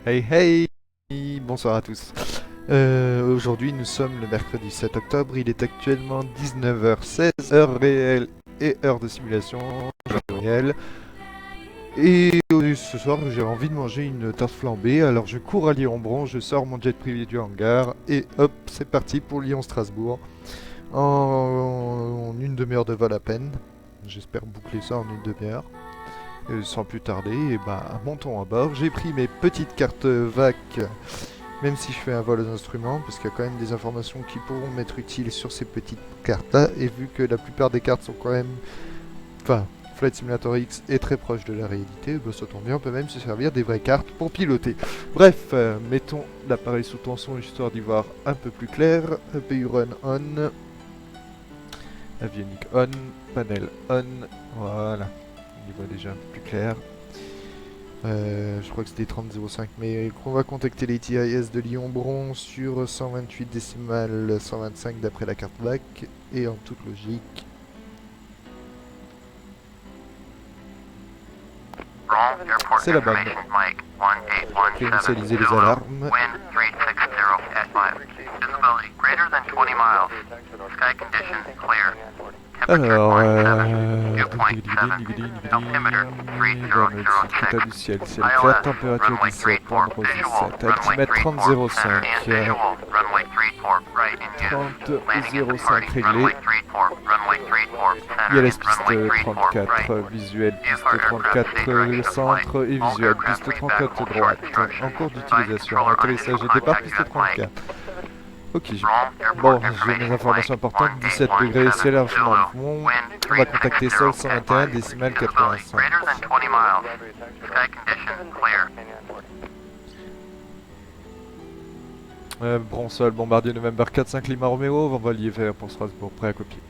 Hey hey, bonsoir à tous. Aujourd'hui nous sommes le mercredi 7 octobre, il est actuellement 19h16, heure réelle et heure de simulation, heure réelle. Et ce soir j'ai envie de manger une tarte flambée, alors je cours à Lyon-Bron, je sors mon jet privé du hangar et hop, c'est parti pour Lyon-Strasbourg en une demi-heure de vol à peine. J'espère boucler ça en une demi-heure. Sans plus tarder, et bah, montons à bord. J'ai pris mes petites cartes VAC, même si je fais un vol aux instruments, parce qu'il y a quand même des informations qui pourront m'être utiles sur ces petites cartes-là, et vu que la plupart des cartes sont quand même... Enfin, Flight Simulator X est très proche de la réalité, bah, ça tombe bien, on peut même se servir des vraies cartes pour piloter. Bref, mettons l'appareil sous tension, histoire d'y voir un peu plus clair. EPU Run On. Avionique On. Panel On. Voilà. On y voit déjà un peu plus clair. Je crois que c'était 30,05, mais on va contacter les TIS de Lyon-Bron sur 128 décimales 125 d'après la carte VAC, et en toute logique. C'est la bonne. Réinitialiser les alarmes. Alors, état du ciel, ciel clair, température 17, tendre 17, altimètre 30,05, 30,05 réglé, ILS piste 34, visuel piste 34, centre et visuel piste 34 droite, en cours d'utilisation, atterrissage et départ piste 34. Ok, bon, j'ai mes informations importantes, 17 degrés, c'est largement bon. On va contacter sol 121, décimale 85. Bronsol, Bombardier November 4-5 Lima Romeo, envoyé vers pour Strasbourg, prêt à copier.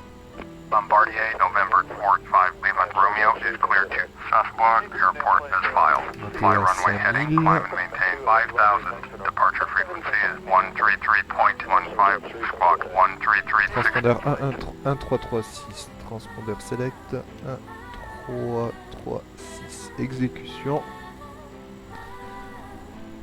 Bombardier November 4-5 Lima Romeo is clear to Strasbourg Airport as filed. Fly runway heading, climb and maintain 5000. Departure frequency is 133.15, squawk 1336. Transpondeur 11336, transpondeur select 1336, exécution.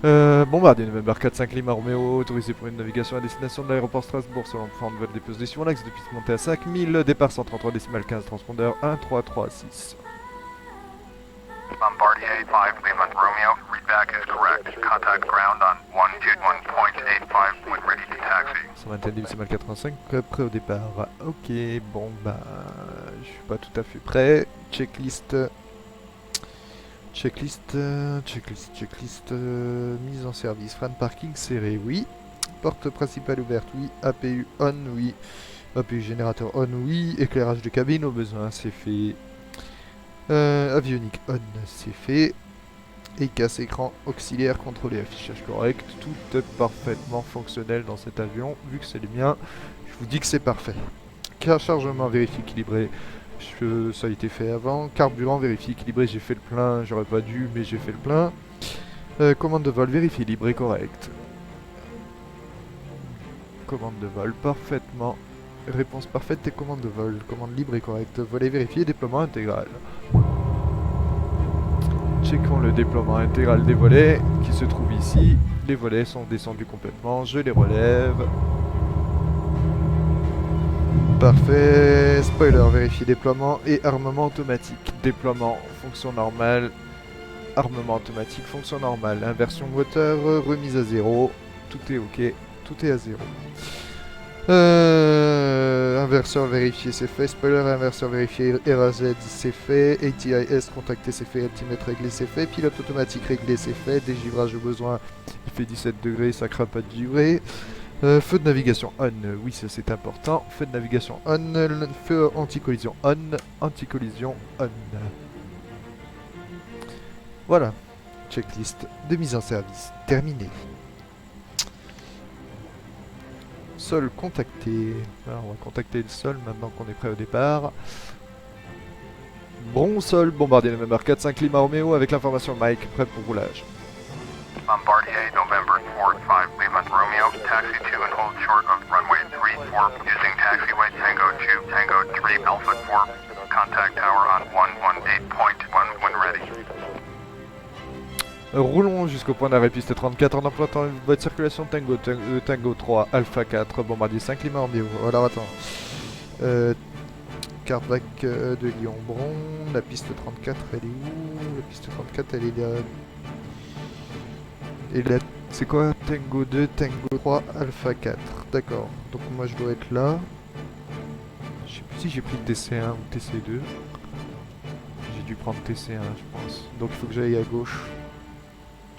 Bombardier November 4-5 Lima Romeo, autorisé pour une navigation à destination de l'aéroport Strasbourg selon le plan de vol des positions, l'axe de piste montée à 5000, départ 133 décimales 15, transpondeur 1336. Bombardier 5 Lima Romeo, readback is correct. Contact ground on 121.85 when ready to taxi. 121 décimales 85, prêt au départ. Ok, bon bah, je suis pas tout à fait prêt. Checklist. Checklist, mise en service, frein de parking serré, oui. Porte principale ouverte, oui. APU on, oui. APU générateur on, oui. Éclairage de cabine au besoin, c'est fait. Avionique on, c'est fait. ECAS écran auxiliaire, contrôlé, affichage correct. Tout est parfaitement fonctionnel dans cet avion. Vu que c'est le mien, je vous dis que c'est parfait. Chargement vérifié équilibré. Ça a été fait avant. Carburant, vérifié équilibré, j'ai fait le plein. J'aurais pas dû, mais j'ai fait le plein. Commande de vol, vérifié libre et correct. Commande de vol, parfaitement. Réponse parfaite et commande de vol. Commande libre et correcte. Volet vérifié, déploiement intégral. Checkons le déploiement intégral des volets qui se trouve ici. Les volets sont descendus complètement. Je les relève. Parfait, spoiler, vérifier déploiement et armement automatique. Déploiement, fonction normale. Armement automatique, fonction normale. Inversion moteur, remise à 0. Tout est ok, tout est à 0. Inverseur vérifié, c'est fait. Spoiler, inverseur vérifié, RAZ, c'est fait. ATIS contacté, c'est fait. Altimètre réglé, c'est fait. Pilote automatique réglé, c'est fait. Dégivrage au besoin, il fait 17 degrés, ça craint pas de givrer. Feu de navigation on, oui ça c'est important. Feu de navigation on, feu anti-collision on, anti-collision on. Voilà, checklist de mise en service terminée. Sol contacté. Alors on va contacter le sol maintenant qu'on est prêt au départ. Bronsol, Bombardier November 4-5 Lima Romeo avec l'information Mike, prêt pour roulage. Bombardier November 4-5 Lima Romeo, taxi to and hold short of runway 34 using taxiway Tango 2, Tango 3 Alpha 4. Contact tower on 118.1 when ready. Roulons jusqu'au point d'arrêt piste 34 en implantant une voie de circulation Tango 3, Alpha 4, Bombardier 5, Lima Romeo. Alors attends. Cardback de Lyon-Bron, la piste 34 elle est où? La piste 34 elle est là. Et là, c'est quoi? Tango 2, Tango 3, Alpha 4. D'accord, donc moi je dois être là. Je sais plus si j'ai pris le TC1 ou TC2. J'ai dû prendre TC1 je pense. Donc il faut que j'aille à gauche.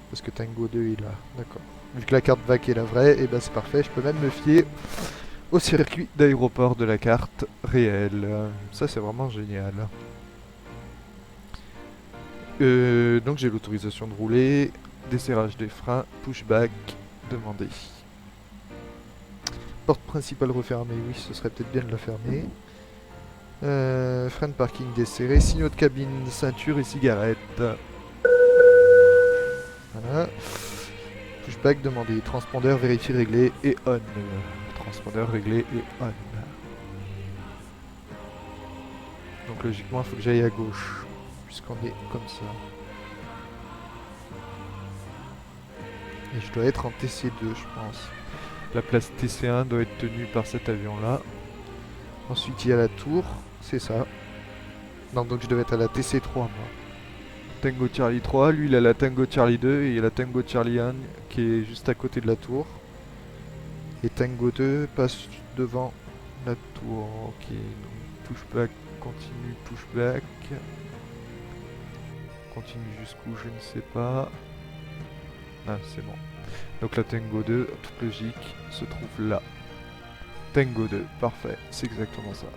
Parce que Tango 2 est là, d'accord. Vu que la carte VAC est la vraie, et ben c'est parfait, je peux même me fier au circuit d'aéroport de la carte réelle. Ça c'est vraiment génial. Donc j'ai l'autorisation de rouler, desserrage des freins, pushback, demandé. Porte principale refermée, oui ce serait peut-être bien de la fermer. Frein de parking desserré, signaux de cabine, ceinture et cigarette. Voilà. Pushback demandé, transpondeur vérifié réglé et on. Transpondeur réglé et on. Donc logiquement il faut que j'aille à gauche, puisqu'on est comme ça. Et je dois être en TC2 je pense. La place TC1 doit être tenue par cet avion là. Ensuite il y a la tour, c'est ça. Non donc je devais être à la TC3 moi. Tango Charlie 3, lui il a la Tango Charlie 2 et il y a la Tango Charlie 1 qui est juste à côté de la tour. Et Tango 2 passe devant la tour. Ok, donc pushback, continue, pushback. Continue jusqu'où, je ne sais pas. Ah, c'est bon. Donc la Tango 2, toute logique, se trouve là. Tango 2, parfait, c'est exactement ça.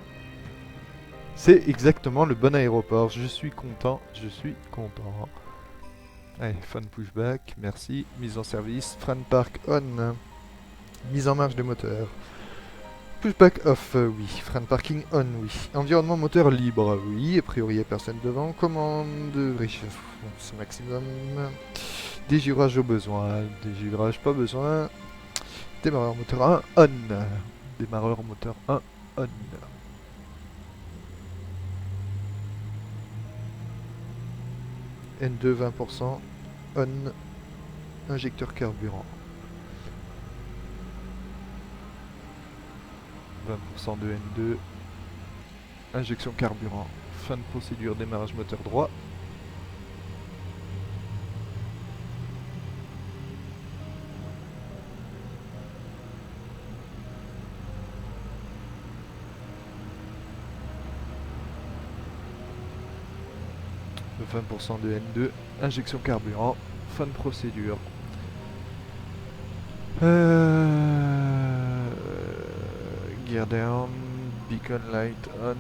C'est exactement le bon aéroport, je suis content, je suis content. Allez, fun pushback, merci. Mise en service, frein de parc on. Mise en marche des moteurs. Pushback off, oui. Frein de parking on, oui. Environnement moteur libre, oui. A priori, il n'y a personne devant. Commande, c'est maximum. Dégivrage au besoin. Dégivrage pas besoin. Démarreur moteur 1 on. Démarreur moteur 1 on. N2 20%, on, injecteur carburant. 20% de N2, injection carburant. Fin de procédure, démarrage moteur droit. Le 20% de N2, injection carburant, fin de procédure. Gear down, beacon light on,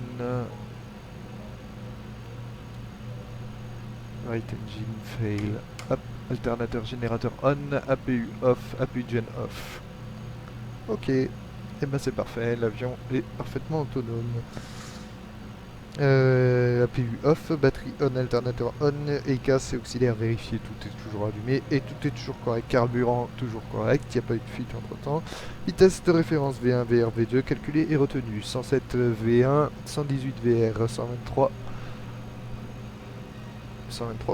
right engine fail, hop, alternateur générateur on, APU off, APU gen off. Ok, et ben c'est parfait, l'avion est parfaitement autonome. APU off, batterie on, alternateur on, ECAS et auxiliaire vérifié, tout est toujours allumé et tout est toujours correct, carburant toujours correct, il n'y a pas eu de fuite entre temps. Vitesse de référence V1, VR, V2 calculée et retenue, 107 V1, 118 VR, 123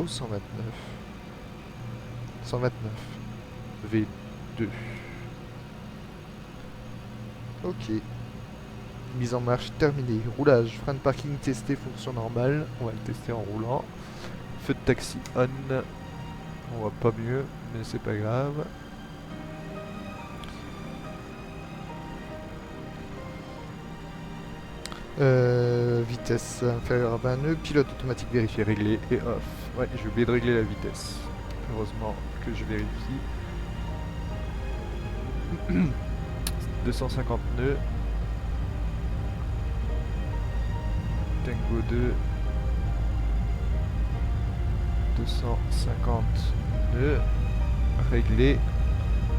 ou 129 129 V2. Ok. Mise en marche terminée. Roulage, frein de parking testé, fonction normale. On va le tester en roulant. Feu de taxi on. On voit pas mieux, mais c'est pas grave. Vitesse inférieure à 20 nœuds. Pilote automatique vérifié, réglé et off. Ouais, j'ai oublié de régler la vitesse. Heureusement que je vérifie. 250 nœuds. Tango 2, 250 nœuds, réglé,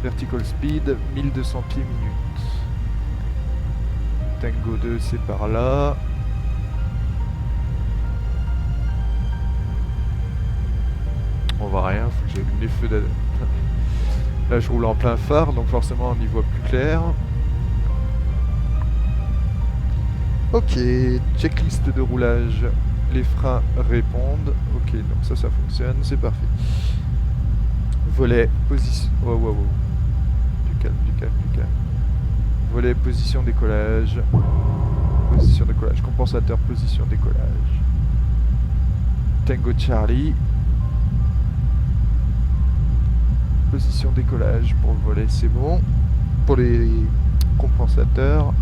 vertical speed, 1200 pieds minutes. Tango 2 c'est par là. On voit rien, faut que j'allume les feux Là je roule en plein phare, donc forcément on y voit plus clair. Ok, checklist de roulage, les freins répondent. Ok, donc ça fonctionne, c'est parfait. Volet, position... Oh, wow, wow. Du calme, du calme, du calme. Volet, position, décollage. Position, décollage. Compensateur, position, décollage. Tango Charlie. Position, décollage pour le volet, c'est bon. Pour les compensateurs.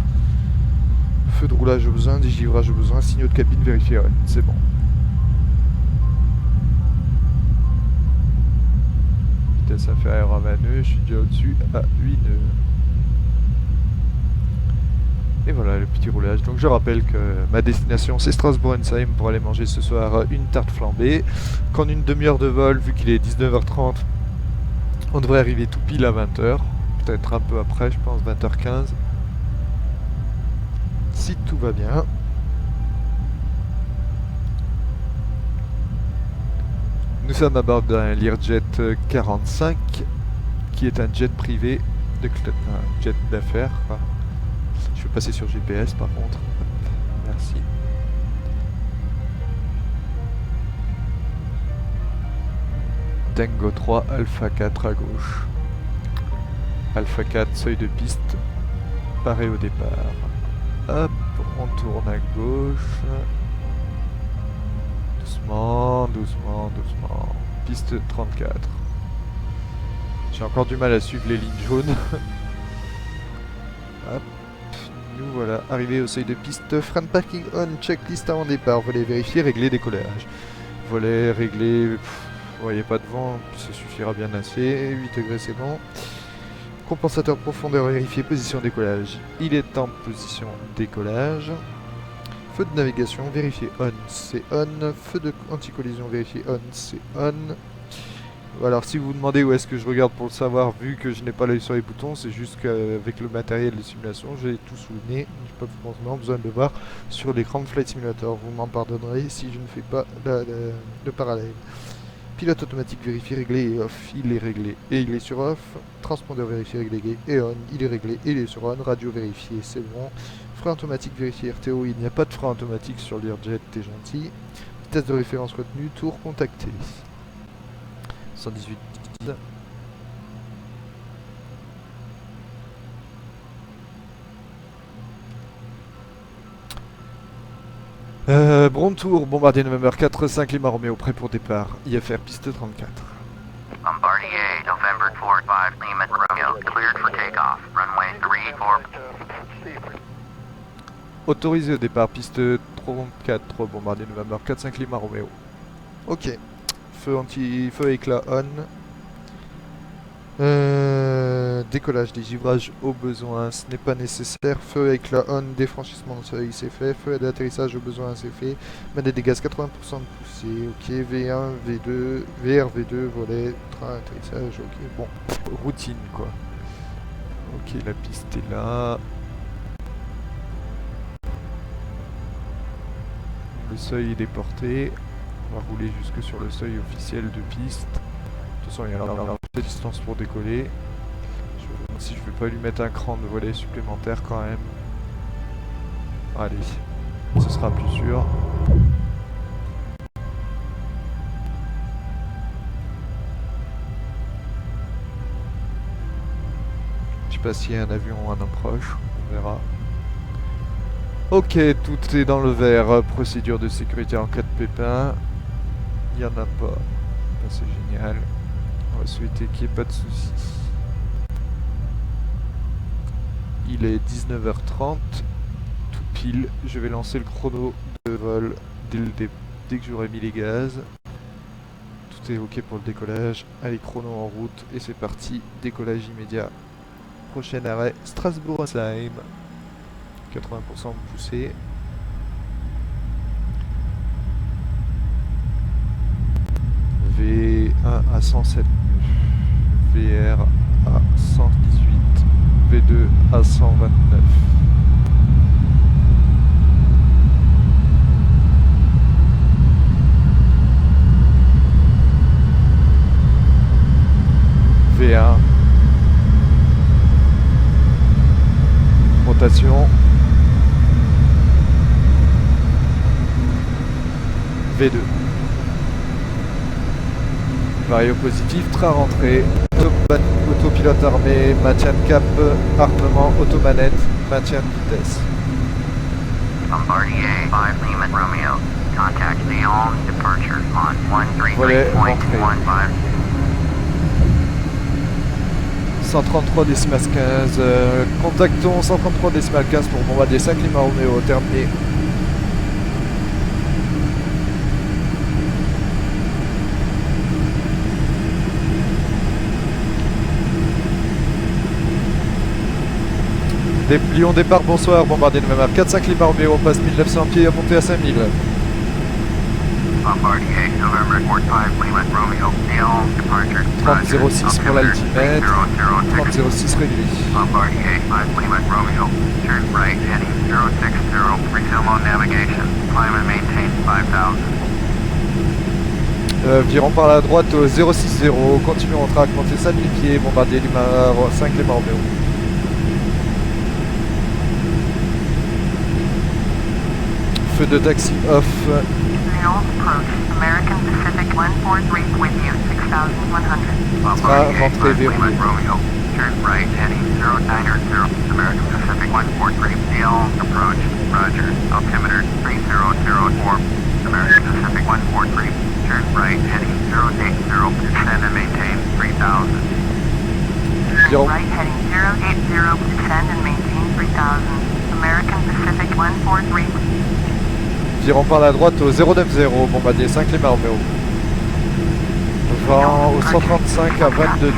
Feu de roulage au besoin, dégivrage au besoin, signaux de cabine vérifiés, ouais, c'est bon. Vitesse inférieure à 20 nœuds, je suis déjà au-dessus à 8 nœuds. Et voilà le petit roulage. Donc je rappelle que ma destination c'est Strasbourg-Ensheim pour aller manger ce soir une tarte flambée. Qu'en une demi-heure de vol, vu qu'il est 19h30, on devrait arriver tout pile à 20h. Peut-être un peu après, je pense 20h15. Si tout va bien. Nous sommes à bord d'un Learjet 45 qui est un jet privé, un jet d'affaires. Je vais passer sur GPS par contre. Merci. Tango 3, Alpha 4 à gauche. Alpha 4, seuil de piste, paré au départ. Hop, on tourne à gauche. Doucement, doucement, doucement. Piste 34. J'ai encore du mal à suivre les lignes jaunes. Hop, nous voilà arrivés au seuil de piste. Front parking on, checklist avant départ. Volet vérifié, réglé, décollage. Volet réglé, vous voyez pas de vent, ça suffira bien assez. 8 degrés c'est bon. Compensateur profondeur vérifié, position décollage. Il est en position décollage. Feu de navigation vérifié on, c'est on. Feu de anti-collision vérifié on, c'est on. Alors si vous vous demandez où est-ce que je regarde pour le savoir, vu que je n'ai pas l'œil sur les boutons, c'est juste qu'avec le matériel de simulation, j'ai tout sous le nez. Je n'ai pas forcément besoin de le voir sur l'écran de Flight Simulator. Vous m'en pardonnerez si je ne fais pas le parallèle. Pilote automatique vérifié, réglé et off, il est réglé et il est sur off. Transpondeur vérifié, réglé et on, il est réglé et il est sur on. Radio vérifié, c'est bon. Frein automatique vérifié, RTO, il n'y a pas de frein automatique sur le Learjet, t'es gentil. Vitesse de référence retenue, tour contacté. 118. Brontour, Bombardier November 4-5 Lima Romeo, prêt pour départ. IFR piste 34. Bombardier, November 4-5 Lima Romeo, cleared for takeoff. Runway 34. Autorisé au départ, piste 34, Bombardier November 4-5 Lima Romeo. Ok. Feu éclat on. Décollage, dégivrage au besoin, ce n'est pas nécessaire. Feu éclat on, défranchissement de seuil, c'est fait. Feu d'atterrissage au besoin, c'est fait. Manette des gaz, 80% de poussée. Ok, V1, V2, VR, V2, volet, train, atterrissage, ok. Bon, routine quoi. Ok, la piste est là. Le seuil est déporté. On va rouler jusque sur le seuil officiel de piste. De toute façon, il y a la distance pour décoller. Je vais voir si je vais pas lui mettre un cran de volet supplémentaire quand même. Allez, ce sera plus sûr. Je sais pas s'il y a un avion ou un approche, on verra. Ok, tout est dans le vert. Procédure de sécurité en cas de pépin. Il n'y en a pas. C'est génial. On va souhaiter qu'il n'y ait pas de soucis. Il est 19h30. Tout pile. Je vais lancer le chrono de vol dès que j'aurai mis les gaz. Tout est ok pour le décollage. Allez, chrono en route. Et c'est parti. Décollage immédiat. Prochain arrêt, Strasbourg-Ensheim. 80% poussé. V1 à 107, VR à 118, V2 à 129. V1. Rotation. V2. scénario positif, train rentré, autopilote armé, maintien de cap, armement, automanette, maintien de vitesse. Bombardier 5 Lima Romeo. Contact Lyon, departure on 133.15. 133 décimal 15, contactons 133 décimal 15 pour bombardier 5 Lima Romeo, terminé. Lyon départ, bonsoir, bombardier November 4-5 Lima Romeo, on passe 1900 pieds à monter à 5000. Bombardier November 45 Lima Romeo, Lyon, departure. 30-06 pour l'altimètre, 30-06 réglé. Bombardier 5 Lima Romeo, turn right heading 060, resume on navigation, climb and maintain 5000. Virons par la droite au 060, continuons en track, monter 5000 pieds, bombardier Lima 5 Lima Romeo. Feu de taxi off. Lyon approach, American Pacific 143 with you, 6100. Rentrée verrouillée. Romeo, turn right heading 090, American Pacific 143, Lyon approach, roger, altimeter 3004, American Pacific 143, turn right heading 080, descend and maintain 3000. Turn right heading 080, descend and maintain 3000, American Pacific 143. Virons par la droite au 090, bombardier 5 Lima Romeo. Vent au 135 à 22 nœuds.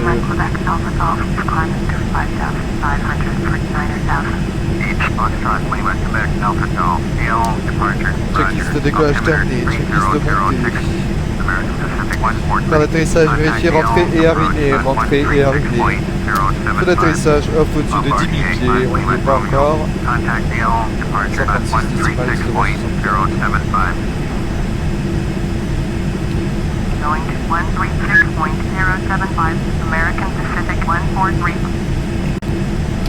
Checklist de décollage terminé, checklist de montée. Plan d'atterrissage vérifié, rentrée et arrivée, rentrée et arrivée. Feu d'atterrissage off au-dessus de 10 000 pieds, on n'y est pas encore. 136 décimales 075. Going to 136.075, American Pacific 143.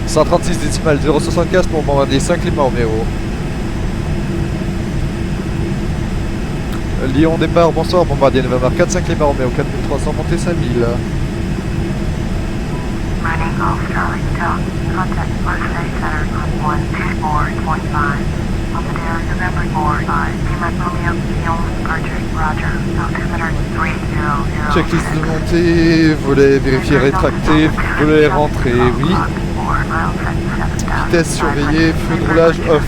136 décimales 075 pour bombardier 5 Lima Romeo. Lyon départ, bonsoir, bombardier November 4-5 Lima Romeo, 4300, montée 5000. Running off Charlie Hotel, contact Marseille Center on 124.5. Bombardier November 4-5, Lima Romeo, Lyon, departure, roger, altimeter 300. Checklist de montée, volet vérifié rétracté, volet rentré, oui. Vitesse surveillée, feu de roulage off.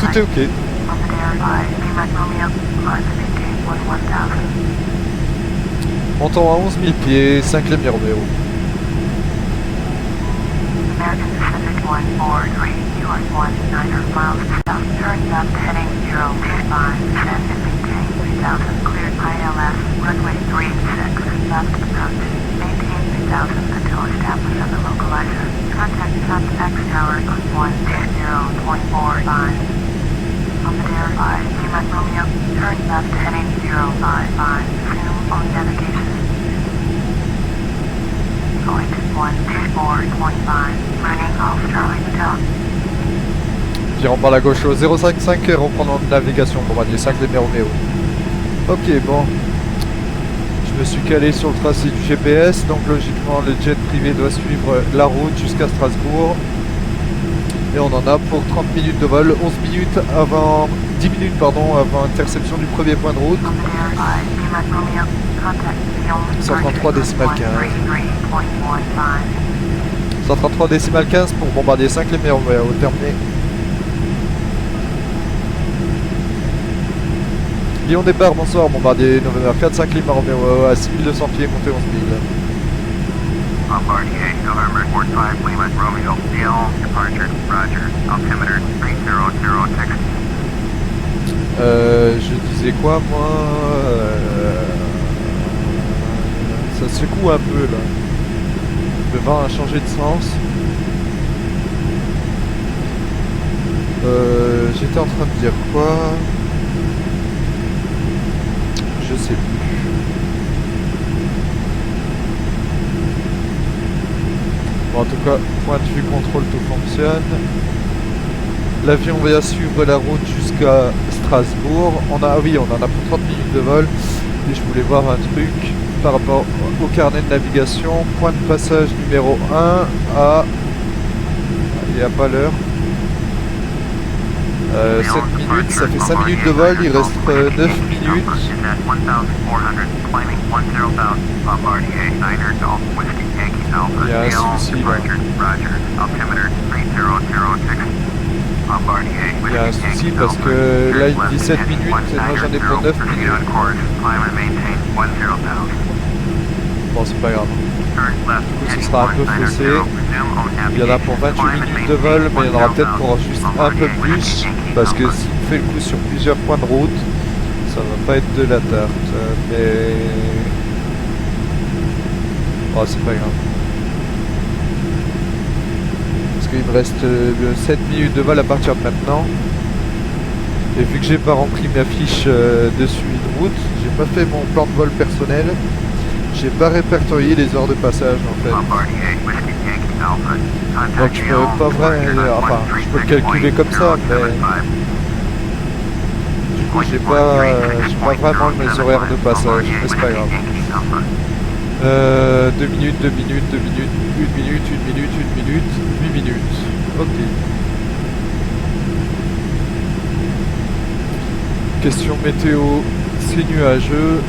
Tout est ok. Montons à 11 000 pieds, 5 Lima Romeo. American Pacific 143, you are 19 miles south, turn left heading 025, descend and maintain 3000, cleared ILS, runway 36, left approach, maintain 3000 until established on the localizer. Contact Sub X Tower on 120.45. Bombardier 5, Lima Romeo, turn left heading 055, resume on navigation. Going to 124.5, running off Charlie Hotel. Virons par la gauche au 055, reprenons de navigation, bombardier 5 Lima Romeo. Ok, bon. Je me suis calé sur le tracé du GPS, donc logiquement le jet privé doit suivre la route jusqu'à Strasbourg. Et on en a pour 30 minutes de vol, 11 minutes avant, 10 minutes pardon, avant interception du premier point de route. 133 décimal 15. 133 décimal 15 pour bombardier 5 Lima Romeo, terminé. Lyon départ, bonsoir, bombardier November 4-5 Lima Romeo à 6200 pieds, montée 11 000. Bombardier November 45 Lima Romeo, Lyon, departure, roger, altimeter 300, Je disais quoi moi ça secoue un peu là. Le vent a changé de sens. J'étais en train de dire quoi? Je sais plus. Bon, en tout cas, point de vue contrôle, tout fonctionne. L'avion va suivre la route jusqu'à Strasbourg. On en a pour 30 minutes de vol. Et je voulais voir un truc. par rapport au carnet de navigation. Point de passage numéro 1 à... Il n'y a pas l'heure. 7 minutes, ça fait 5 minutes de vol, il reste 9 minutes. Il y a un souci là. Il y a un souci parce que là il dit 7 minutes et moi j'en ai pour 9 minutes. Bon, c'est pas grave. Du coup ce sera un peu faussé. Il y en a pour 28 minutes de vol, mais il y en aura peut-être pour juste un peu plus. Parce que s'il fait le coup sur plusieurs points de route, ça va pas être de la tarte. Mais... Oh, c'est pas grave. Parce qu'il me reste 7 minutes de vol à partir de maintenant. Et vu que j'ai pas rempli ma fiche de suivi de route, j'ai pas fait mon plan de vol personnel. J'ai pas répertorié les heures de passage en fait. Donc je peux pas vraiment... Enfin, je peux le calculer comme ça, mais... Du coup j'ai pas vraiment mes horaires de passage, mais c'est pas grave. 2 minutes, 2 minutes, 2 minutes, 1 minute, 1 minute, 1 minute, 8 minutes. Ok. Question météo, c'est nuageux.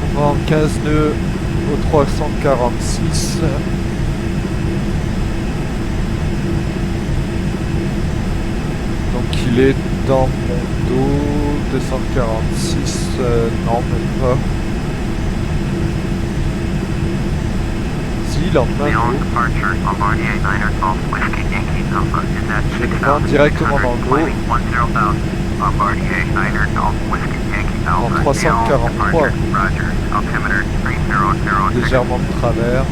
On va en 15 nœuds au 346. Donc il est dans mon dos. 246, non même pas. Si, il en a un dos. Je le prends directement dans le dos. En 343. Légèrement de travers.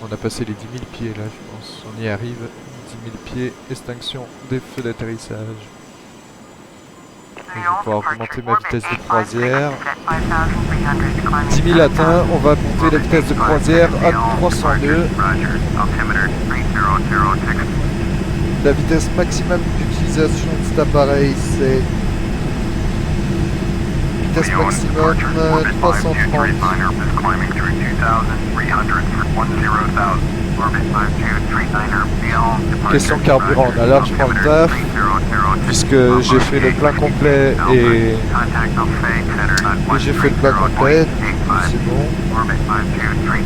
On a passé les 10 000 pieds là, je pense. On y arrive. 10 000 pieds, extinction des feux d'atterrissage. Je vais pouvoir augmenter ma vitesse de croisière. 10 000 atteints, on va monter la vitesse de croisière à 300 nœuds. La vitesse maximum d'utilisation de cet appareil, c'est vitesse maximum 330. Question carburant, on a largement le taf, puisque j'ai fait le plein complet et j'ai fait le plein complet, c'est bon.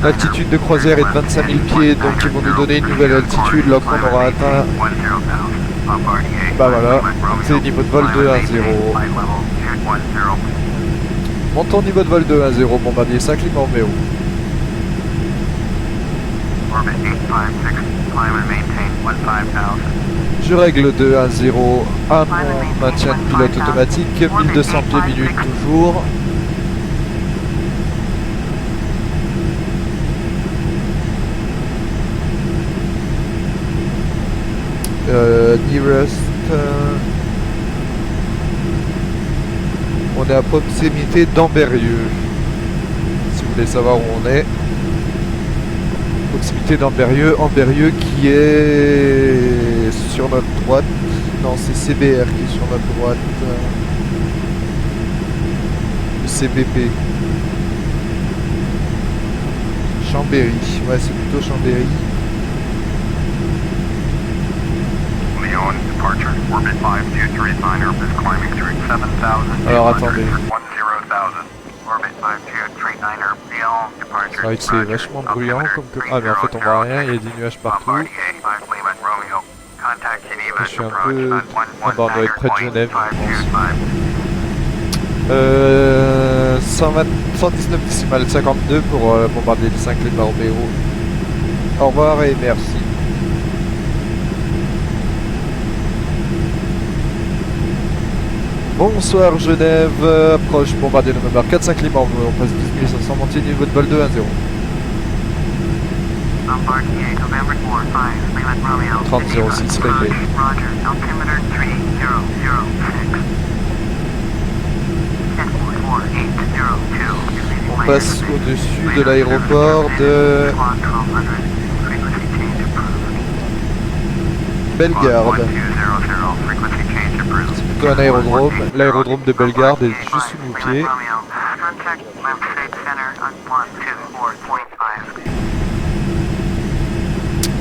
L'altitude de croisière est de 25 000 pieds, donc ils vont nous donner une nouvelle altitude lorsqu'on aura atteint. Bah voilà, c'est niveau de vol 210. Montons niveau de vol 210, bombardier 5 Lima Romeo. Je règle 210 à mon maintien de pilote automatique, 1200 pieds minutes toujours. Nearest, on est à proximité d'Ambérieux, si vous voulez savoir où on est. Proximité d'Ambérieux, Ambérieux qui est sur notre droite. Non, c'est CBR qui est sur notre droite. Le CBP. Chambéry, ouais, c'est plutôt Chambéry. Alors attendez. C'est vrai que c'est vachement bruyant comme que... Ah mais en fait on voit rien, il y a des nuages partout. Je suis un peu... Ah bah on doit être près de Genève je pense. 119 décimales 52 pour bombarder les 5 Lima Romeo. Au revoir et merci. Bonsoir Genève, approche bombardier November 4-5 Lima Romeo, on passe 10 500, monter niveau de vol 2-1-0. 30-06 réglé. On passe au-dessus de l'aéroport de Bellegarde. 1200, frequency change approved. C'est plutôt un aérodrome. L'aérodrome de Bellegarde est juste sous nos pieds. Contact Left State Center on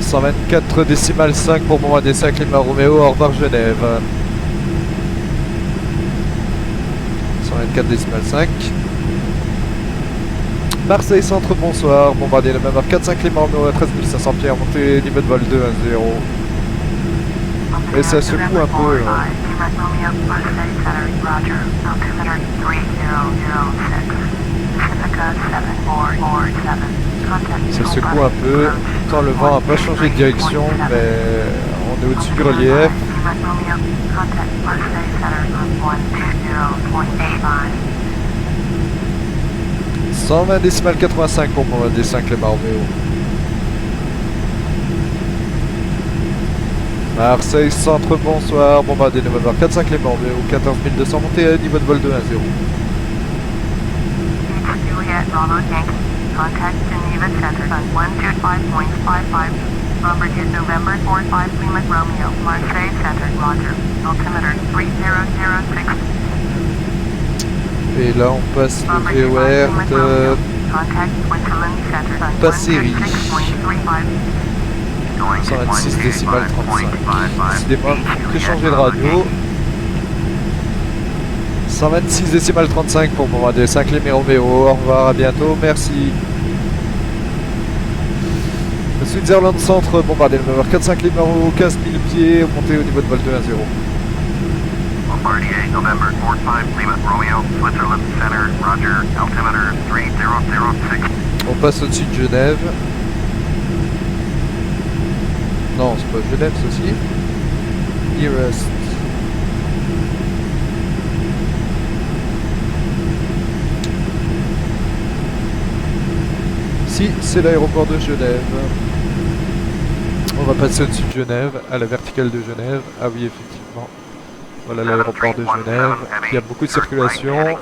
124.5. 124 décimales 5 pour bombardier 5 Lima Romeo, au revoir Genève. 124 décimales 5. Marseille Centre, bonsoir. Bombardier le même heure 4-5 Lima Romeo à 13 500 pieds, remontée niveau de vol 2 à 0. Et ça secoue un peu. Ça secoue un peu. Pourtant le vent n'a pas changé de direction, mais on est au-dessus du relief. 120 décimales 85 pour bombardier 5 Lima Romeo. Marseille Centre, bonsoir. Bombardier November 4-5 Lima Romeo, 14 200 montée à niveau de vol 2 à 0. Juliet Bravo Yankee, contact Geneva Center on 125.55. Bombardier November 45 Lima Romeo, Marseille Center, Roger. Altimeter 3006. Et là on passe le VOR de Passéry. 126 décimales 35. Décidément, j'ai changé de radio. 126 décimales 35 pour bombardier 5 Lima Romeo. Au revoir, à bientôt, merci. Switzerland Centre, bombardier le number 4-5 Lima Romeo, 15 000 pieds, montée au niveau de vol 2 à 0. Bombardier November 45 Lima Romeo, Switzerland Center, Roger, altimeter 3006. On passe au-dessus de Genève. Non, c'est pas Genève, ceci. Nearest. Si, c'est l'aéroport de Genève. On va passer au-dessus de Genève, à la verticale de Genève. Ah oui, effectivement. Voilà l'aéroport de Genève. Il y a beaucoup de circulation. Et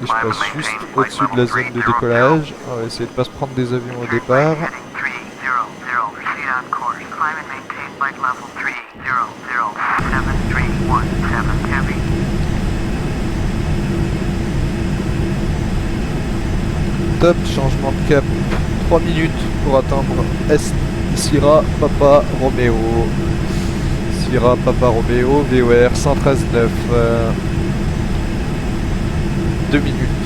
je passe juste au-dessus de la zone de décollage. On va essayer de ne pas se prendre des avions au départ. Top, changement de cap. 3 minutes pour attendre Est Sierra Papa Romeo. Sierra Papa Romeo, VOR 113.9. 2 minutes.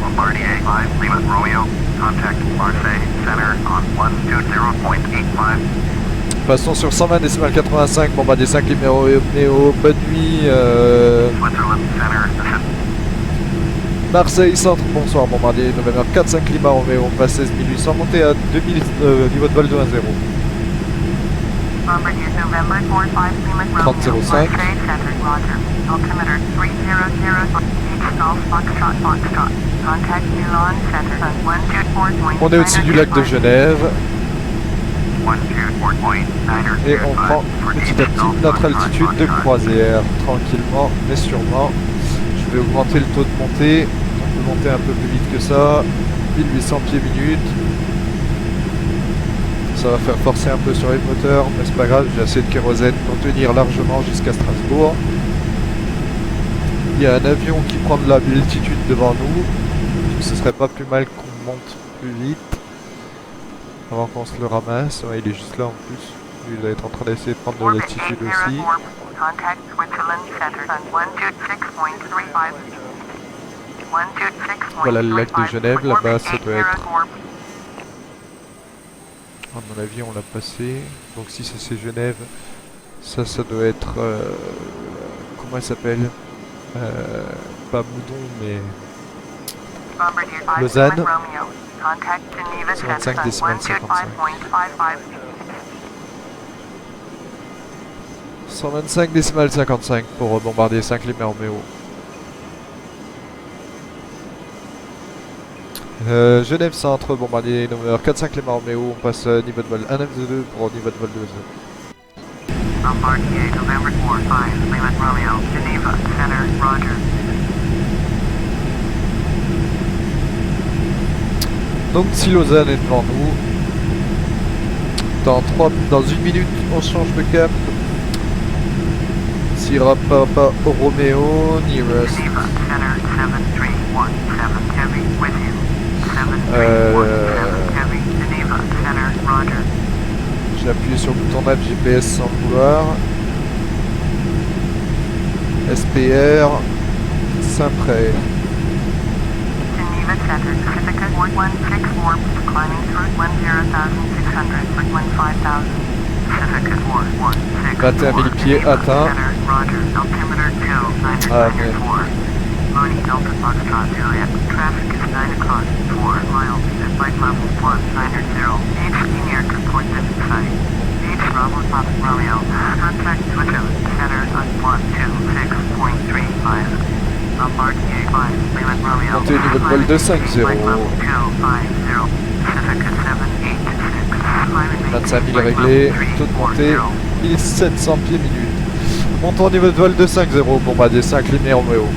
Bombardier 5 Lima Romeo, contact Marseille Center on 120.85. Passons sur 120 décimales 85, bombardier 5 Lima Romeo, bonne nuit. Switzerland Center, Marseille Centre, bonsoir, bombardier November 4-5 Lima Romeo, on passe 16 800, montée à 2000, niveau de vol 2 à 0. Bombardier November 45 Lima Romeo, 30.05. Marseille Center, Roger. Altimeter 300, Golf Foxtrot Foxtrot. Contact Milan Center on 124.9. On est au-dessus du lac de Genève. 124.9. Et on prend petit à petit notre altitude de croisière, tranquillement mais sûrement. Je vais augmenter le taux de montée, on peut monter un peu plus vite que ça, 1800 pieds minutes. Ça va faire forcer un peu sur les moteurs, mais c'est pas grave, j'ai assez de kérosène pour tenir largement jusqu'à Strasbourg. Il y a un avion qui prend de l'altitude devant nous, ce serait pas plus mal qu'on monte plus vite avant qu'on se le ramasse. Ouais, il est juste là en plus, lui il va être en train d'essayer de prendre de l'altitude aussi. Contact Switzerland Center on 126.35. Voilà le lac de Genève, là-bas ça doit être... À mon avis on l'a passé, donc si ça c'est Genève, ça doit être... comment elle s'appelle pas Moudon mais... Lausanne. 25 décimales 55. 125 décimales 55 pour bombardier 5 Lima Romeo. Genève Centre, bombardier numéro 4-5 Lima Romeo, on passe niveau de vol 192 pour niveau de vol 2. Bombardier November 45 Lima Romeo, Geneva Center, Roger. Donc si Lausanne est devant nous, Dans 1 minute, on change de cap. Sierra Papa Romeo, nearest. J'ai appuyé sur le bouton nav GPS sans le vouloir. SPR, Saint-Pré. Geneva Center, Pacifica 4164, climbing through 10,600, frequent 5000. Pacifica 416. 21 000 pieds atteints. Roger, altimeter 2, Ah, mais... Mooney Delta Foxtrot Juliet, traffic is 9 o'clock, 4 miles, at flight level 190. HT near to point this site. H Bravo Pop Romeo, contact Twitter, center on 126.35. Bombardier 5, Lima Romeo, Montez au niveau de vol de 5-0. flight level 250, Pacifica 786. 25 000 réglés, taux de montée 1700 pieds minute. Montons au niveau de vol de 5-0, Bombardier 5, Lima Romeo.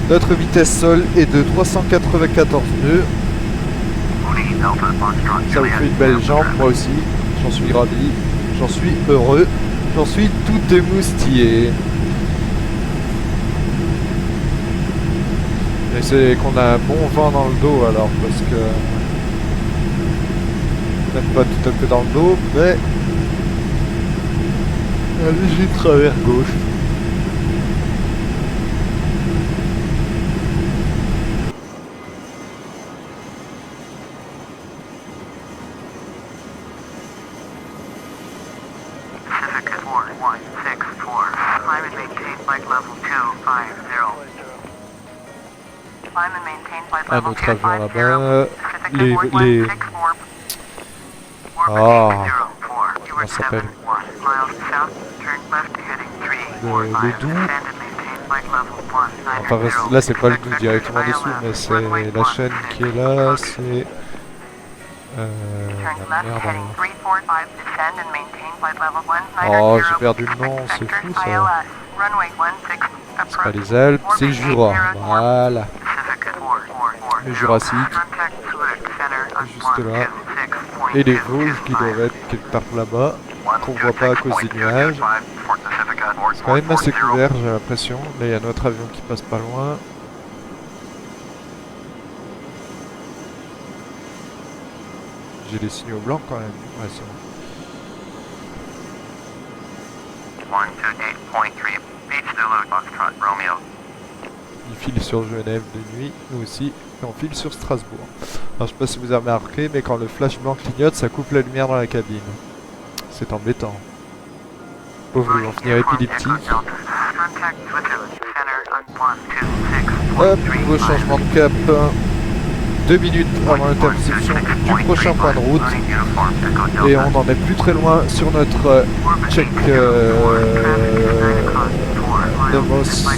Notre vitesse sol est de 394 nœuds. Ça vous fait une belle jambe, moi aussi. J'en suis ravi, j'en suis heureux, j'en suis tout émoustillé. Et c'est qu'on a un bon vent dans le dos alors, parce que... Même pas tout à fait dans le dos, mais... Un léger travers gauche. Un autre avion là-bas. Comment ça s'appelle? Le Doubs. Enfin, là c'est pas le Doubs directement dessous, mais c'est la chaîne qui est là, c'est... la merde alors. Oh, j'ai perdu le nom, c'est fou ça. C'est pas les Alpes, c'est le Jura. Voilà. Le Jurassique. Juste là. Et les Vosges qui doivent être quelque part là-bas. Qu'on voit pas à cause des nuages. C'est quand même assez couvert, j'ai l'impression. Là, il y a notre avion qui passe pas loin. J'ai les signaux blancs quand même. Ouais, c'est bon. 128.3, Beach Zulu, Foxtrot, Romeo. Il file sur Genève de nuit, nous aussi, et on file sur Strasbourg. Alors je sais pas si vous avez remarqué, mais quand le flash blanc clignote, ça coupe la lumière dans la cabine. C'est embêtant. Pauvre, ils vont finir épileptiques. Hop, nouveau changement de cap. 2 minutes avant l'interception du prochain point de route. Et on n'en est plus très loin sur notre check Nemos.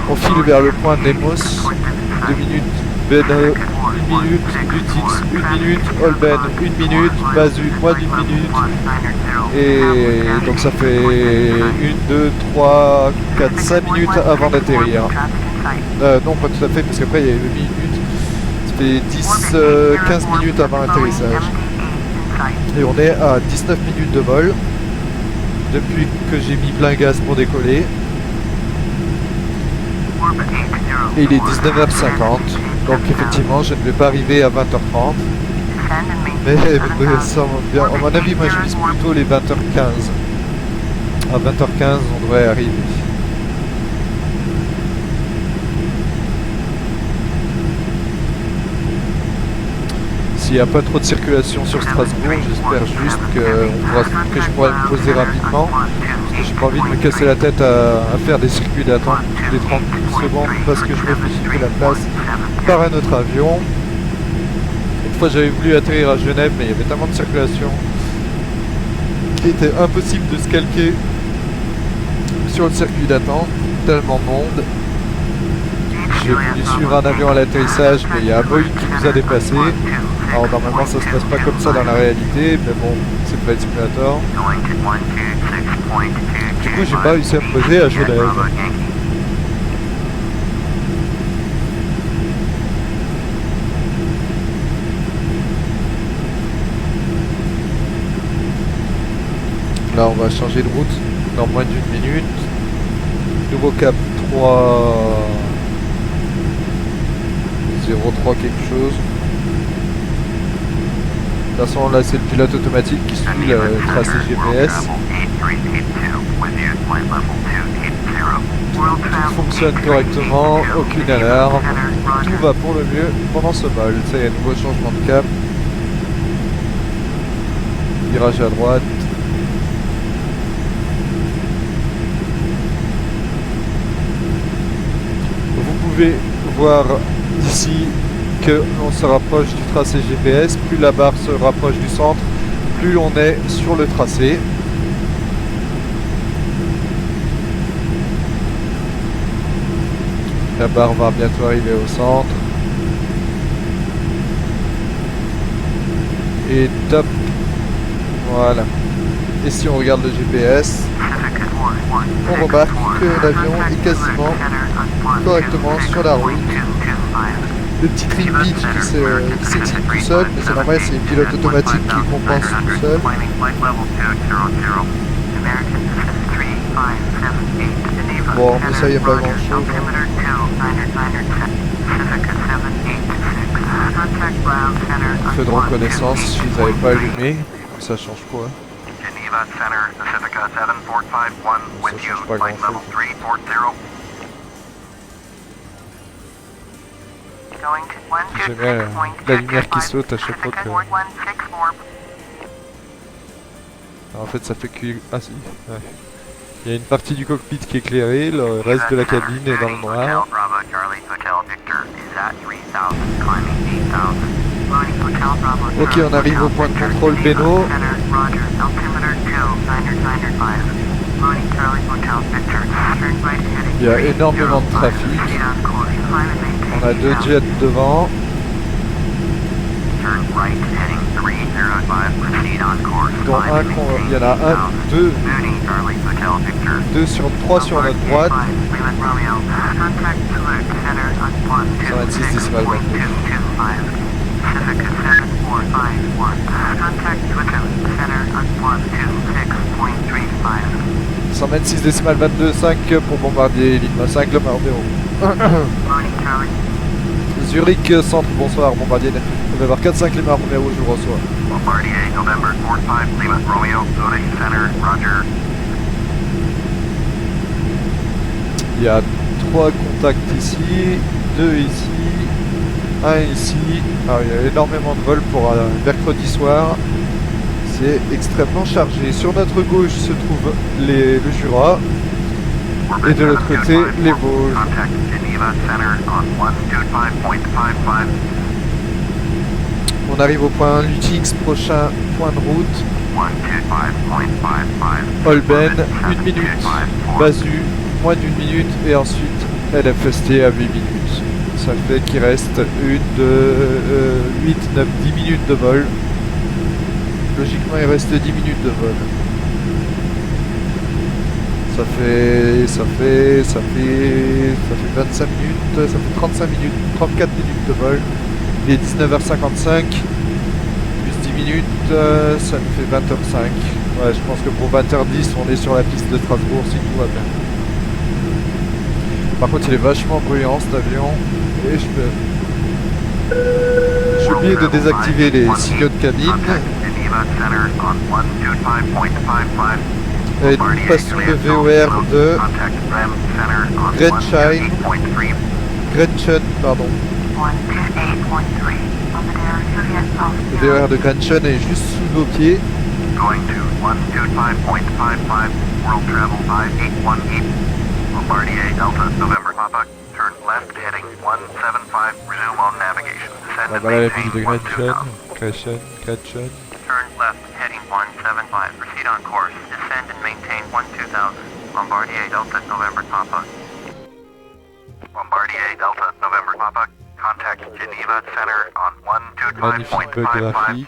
On file vers le point Nemos. 2 minutes, Ben 1 minute, Lutix 1 minute, Holben 1 minute, Basu moins d'1 minute. Et donc ça fait 1, 2, 3, 4, 5 minutes avant d'atterrir. Non, pas tout à fait, parce qu'après il y a 1 minute. Ça fait 10, 15 minutes avant l'atterrissage. Et on est à 19 minutes de vol. Depuis que j'ai mis plein gaz pour décoller. Et il est 19h50. Donc effectivement je ne vais pas arriver à 20h30. Mais ça, bien, à mon avis moi je vise plutôt les 20h15. À 20h15 on devrait arriver. S'il n'y a pas trop de circulation sur Strasbourg, j'espère juste que je pourrai me poser rapidement. Parce que j'ai pas envie de me casser la tête à faire des circuits d'attente toutes les 30 secondes parce que je me fais suivre la place par un autre avion. Une fois j'avais voulu atterrir à Genève, mais il y avait tellement de circulation qu'il était impossible de se calquer sur le circuit d'attente, tellement de monde. J'ai voulu suivre un avion à l'atterrissage, mais il y a un Boeing qui nous a dépassé. Alors normalement ça se passe pas comme ça dans la réalité, mais bon, c'est pas le simulator. Du coup j'ai pas réussi à me poser à Genève. Là on va changer de route dans moins d'une minute. Nouveau cap 3 03 quelque chose. De toute façon là c'est le pilote automatique qui suit le tracé GPS. Tout fonctionne correctement, aucune alarme, tout va pour le mieux pendant ce vol. Ça y est, nouveau changement de cap. Virage à droite. Vous pouvez voir ici que l'on se rapproche du tracé GPS, plus la barre se rapproche du centre, plus on est sur le tracé. La barre va bientôt arriver au centre. Et top. Voilà. Et si on regarde le GPS, on remarque que l'avion est quasiment correctement sur la route. Le petit trim pitch qui s'étire tout seul, mais c'est normal, c'est le pilote automatique qui compense tout seul. Bon, mais ça y a pas grand chose. Feu de reconnaissance, si vous n'avez pas allumé, ça change quoi? Ça change pas grand chose. J'aime bien la lumière qui saute à chaque fois que... En fait ça fait que... Ah si, ouais. Il y a une partie du cockpit qui est éclairée, le reste de la cabine est dans le noir. Ok, on arrive au point de contrôle Beno. Il y a énormément de trafic. On a 2 jets devant. Dont il y en a trois sur notre droite. 126 décimales 22. 126 décimales 22, 5 pour Bombardier, Lima 5, le Romeo. Zurich Centre, bonsoir Bombardier. On va avoir 4-5 Lima Romeo, je vous reçois. Bombardier, November 45, Lima Romeo, Zurich Center, Roger. Il y a 3 contacts ici, 2 ici, 1 ici. Alors, il y a énormément de vols pour un mercredi soir. C'est extrêmement chargé. Sur notre gauche se trouve le Jura et de l'autre côté les Vosges. On arrive au point Lutix, prochain point de route. Holben, 1 minute. Basu, moins d'1 minute. Et ensuite LFST à 8 minutes. Ça fait qu'il reste 8, 9, 10 minutes de vol. Logiquement il reste 10 minutes de vol. Ça fait 25 minutes, ça fait 35 minutes, 34 minutes de vol. Il est 19h55, plus 10 minutes, ça nous fait 20h05. Ouais, je pense que pour 20h10, on est sur la piste de Strasbourg si tout va bien. Par contre, il est vachement bruyant cet avion. Et j'ai oublié de désactiver les signaux de cabine. Et nous passons le VOR de Grenchen, pardon. Le VOR de Grenchen est juste sous nos pieds. Bombardier Delta November Papa, turn left heading 175, resume on navigation. Descend and maintain 120. Gretchen. Turn left heading 175, proceed on course, descend and maintain 12000. Bombardier Delta November Papa. Bombardier Delta November Papa, contact Geneva Center on 125.55.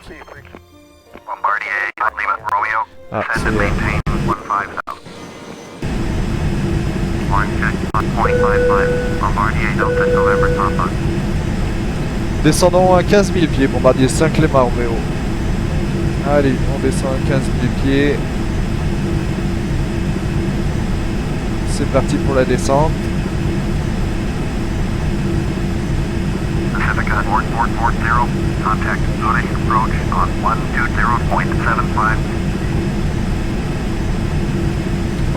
Bombardier Lima Romeo, descend and maintain 15000. Descendons à 15 000 pieds, Bombardier 5 Lima Romeo. Allez, on descend à 15 000 pieds. c'est parti pour la descente. Pacifica 4440, contact Zurich approach on 120.75.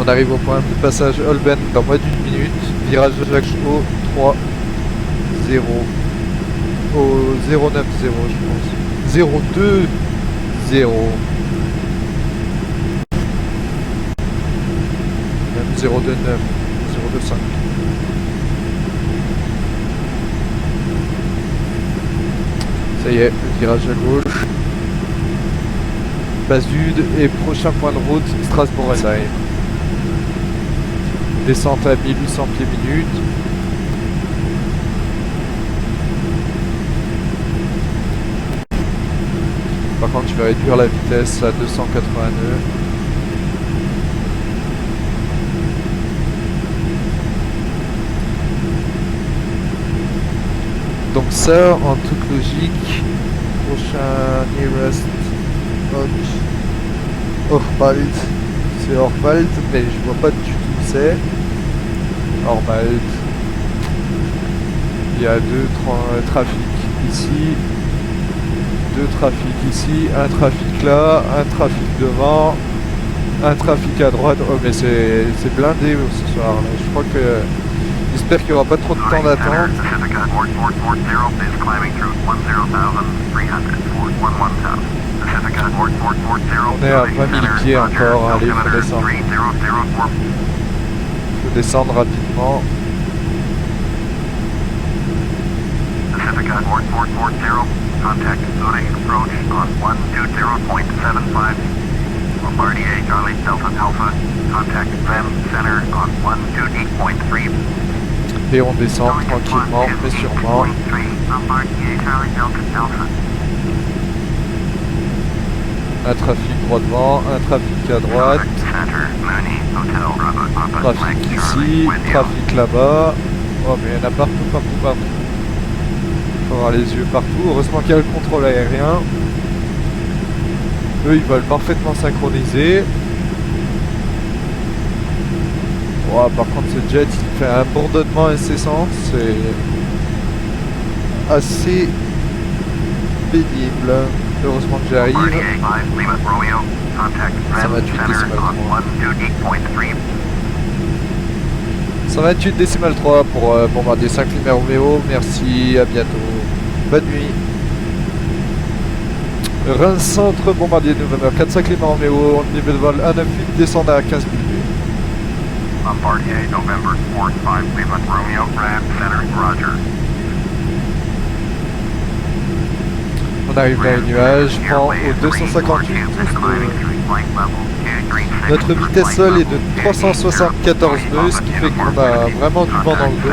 On arrive au point de passage Holben dans moins d'une minute. Virage de Jacques Chaud 3 0 au 090 je pense. 02 0. Même 029 025. Ça y est, le virage à gauche. Basud et prochain point de route Strasbourg-Ensheim. Descente à 1800 pieds minute. Par contre, je vais réduire la vitesse à 280 nœuds. Donc ça, en toute logique, prochain nearest Orpalt. C'est Orpalt, mais je vois pas du tout où c'est. Orpalt. Il y a deux trafics ici. Deux trafics ici, un trafic là, un trafic devant, un trafic à droite. Oh mais c'est blindé ce soir là. Je crois que... J'espère qu'il n'y aura pas trop de temps d'attente. On est à 20 000 pieds encore, allez, il faut descendre. Il faut descendre rapidement. Contact Zurich approach on 120.75. Bombardier Charlie Delta Alpha. Contact Van Center on 128.3. Et on descend tranquillement mais sûrement. Bombardier Charlie Delta Alpha. Un trafic droit devant, un trafic à droite. Trafic ici, trafic là-bas. Oh mais il y en a partout, partout, partout. Faut avoir les yeux partout. Heureusement qu'il y a le contrôle aérien. Eux, ils veulent parfaitement synchroniser. Oh, par contre, ce jet, il fait un bourdonnement incessant. C'est assez pénible. Heureusement que j'arrive. 128 décimal 3 pour Bombardier 5 Lima Romeo. Merci, à bientôt. Bonne nuit. Reims Centre, Bombardier November 45 Lima Romeo. Niveau de vol 198, descend à 15 000 pieds. Bombardier November 45 Lima Romeo, Brad Center, Roger. On arrive dans les nuages, prend au 258. Notre vitesse sol est de 374 nœuds, ce qui fait qu'on a vraiment du vent dans le dos.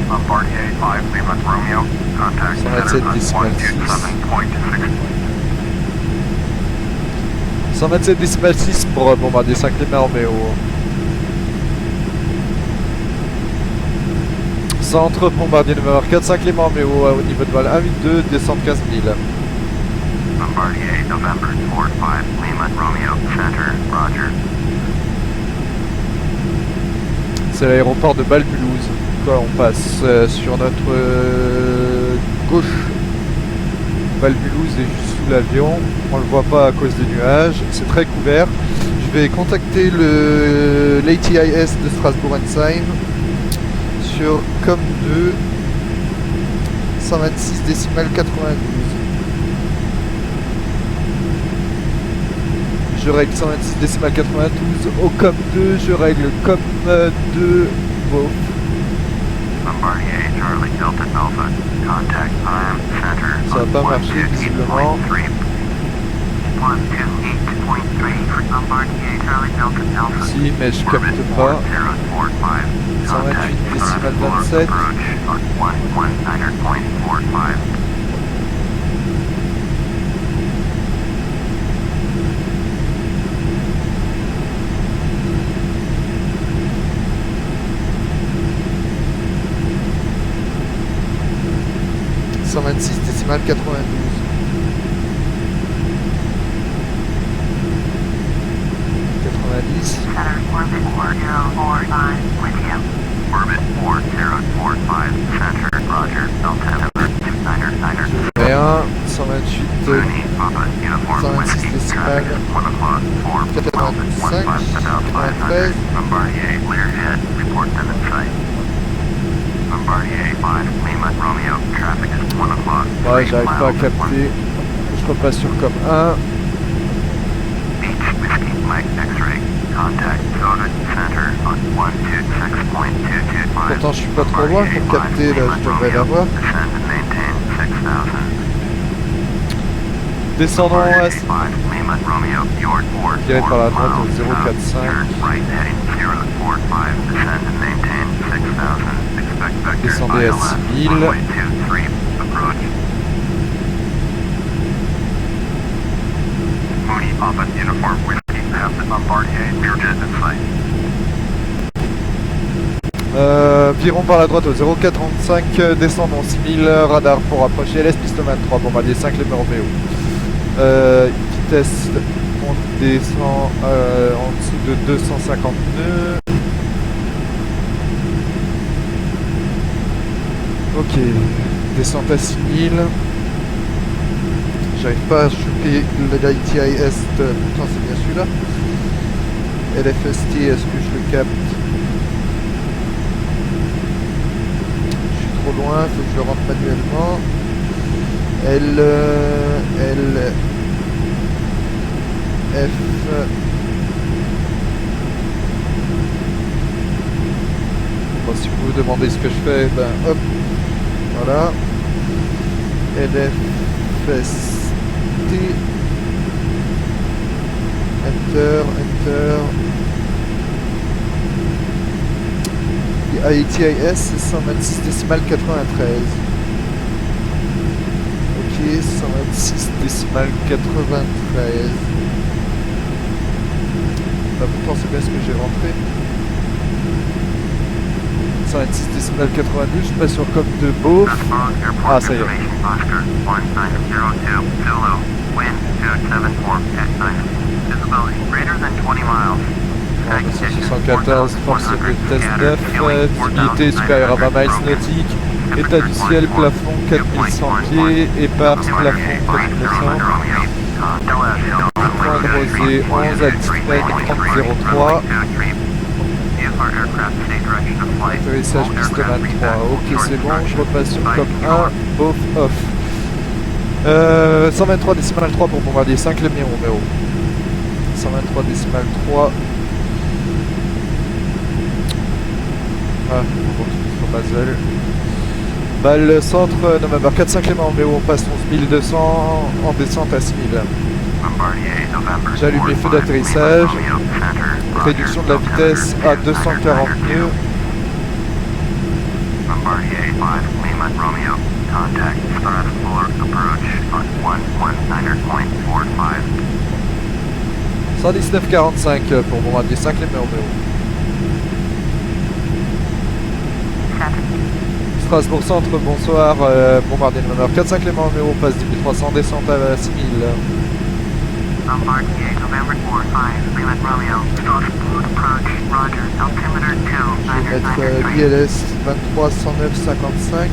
Bombardier 5 Lima Romeo, contact center on 127.6. 127 décimal 6 pour Bombardier 5 Lima Romeo. Centre, Bombardier November 45 Lima Romeo au niveau de vol 182, descente 15 000. Bombardier November 45 Lima Romeo, center, Roger. C'est l'aéroport de Bâle-Mulhouse. On passe sur notre gauche. Bâle-Mulhouse est juste sous l'avion. On le voit pas à cause des nuages. C'est très couvert. Je vais contacter l'ATIS de Strasbourg-Ensheim sur COM2 126 décimal 92. Je règle 126 décimal 92 au COM2. Je règle COM2 Beauf. Bombardier Charlie Delta Alpha, contact IM center. Ça va pas marcher visiblement. 128.3 for Bombardier Charlie Delta Alpha. Si, mais je capte pas. 128 décimal 27. 126 décimal 92. 90. Center orbit 4045 with you. Orbit 4045 center, roger, altimeter 299er. 1, 128 Mooney, Papa, uniform 126 whiskey, décimal traffic is 1 o'clock, 4, 85, 15 about 500, Bombardier, clear head, report them in sight. Bombardier 5, Lima, Romeo, traffic is 1 o'clock, Ouais, 3 j'arrive pas à miles, capter. Je repasse sur comme 1. Beach, whiskey, Mike, X-ray, contact, Soda, center, on 126.225. Pourtant, je suis pas trop loin pour capter, là, je devrais l'avoir. Descend and maintain 6000. Descendons à... Lima, Romeo, York, 4, Tiré par la droite au 045. Turn right heading 045, descend and maintain 6000. Expect vector Descendez à 6000. runway 23, approach. Mooney, Papa, uniform whiskey, have the Bombardier, rear jet in sight. Virons par la droite au 0435, descendons 6000, radar pour approcher LS piste 23, Bombardier 5 Lima Romeo. Vitesse, on descend en dessous de 250 nœuds. Ok, descente à 6000. J'arrive pas à choper l'ITIS, pourtant c'est bien celui-là. LFST, est-ce que je le capte? Je suis trop loin, faut que je le rentre manuellement. F. Bon, si vous vous demandez ce que je fais, ben hop, voilà. LFST. Enter, enter. ITIS, c'est 126 décimal 93. Ok, 126 décimal 93. Bah pourtant c'est bien ce que j'ai rentré. 126 décimal 92, je passe sur comme de beauf. Ah ça y est. 274, force de vitesse 9, visibilité supérieure à 20 miles nautiques, état du ciel, plafond 4100 pieds, éparse, plafond 4900, point de rosée 11, altitude 3003, atterrissage piste 23, ok c'est bon, je repasse sur comme 1, off, off. 123 décimal 3 pour Bombardier 5, Lima Romeo. 123 décimal 3. Ah, on retrouve sur Basel. Balle centre, November 4-5 Lima Romeo, on passe 11200 en descente à 6000. J'allume les feux d'atterrissage. Réduction de la vitesse à 240 nœuds. Bombardier 5 Lima Romeo, contact Strasbourg approach on 119.45. 119,45 pour Bombardier 5 Lima Romeo. Strasbourg Centre, bonsoir. Bombardier November 4-5 Lima Romeo, passe 10300, descente à 6000. Bombardier November 4-5 Lima Romeo, Strasbourg approach, roger, altimeter 2, Je vais mettre ILS 23 109 55.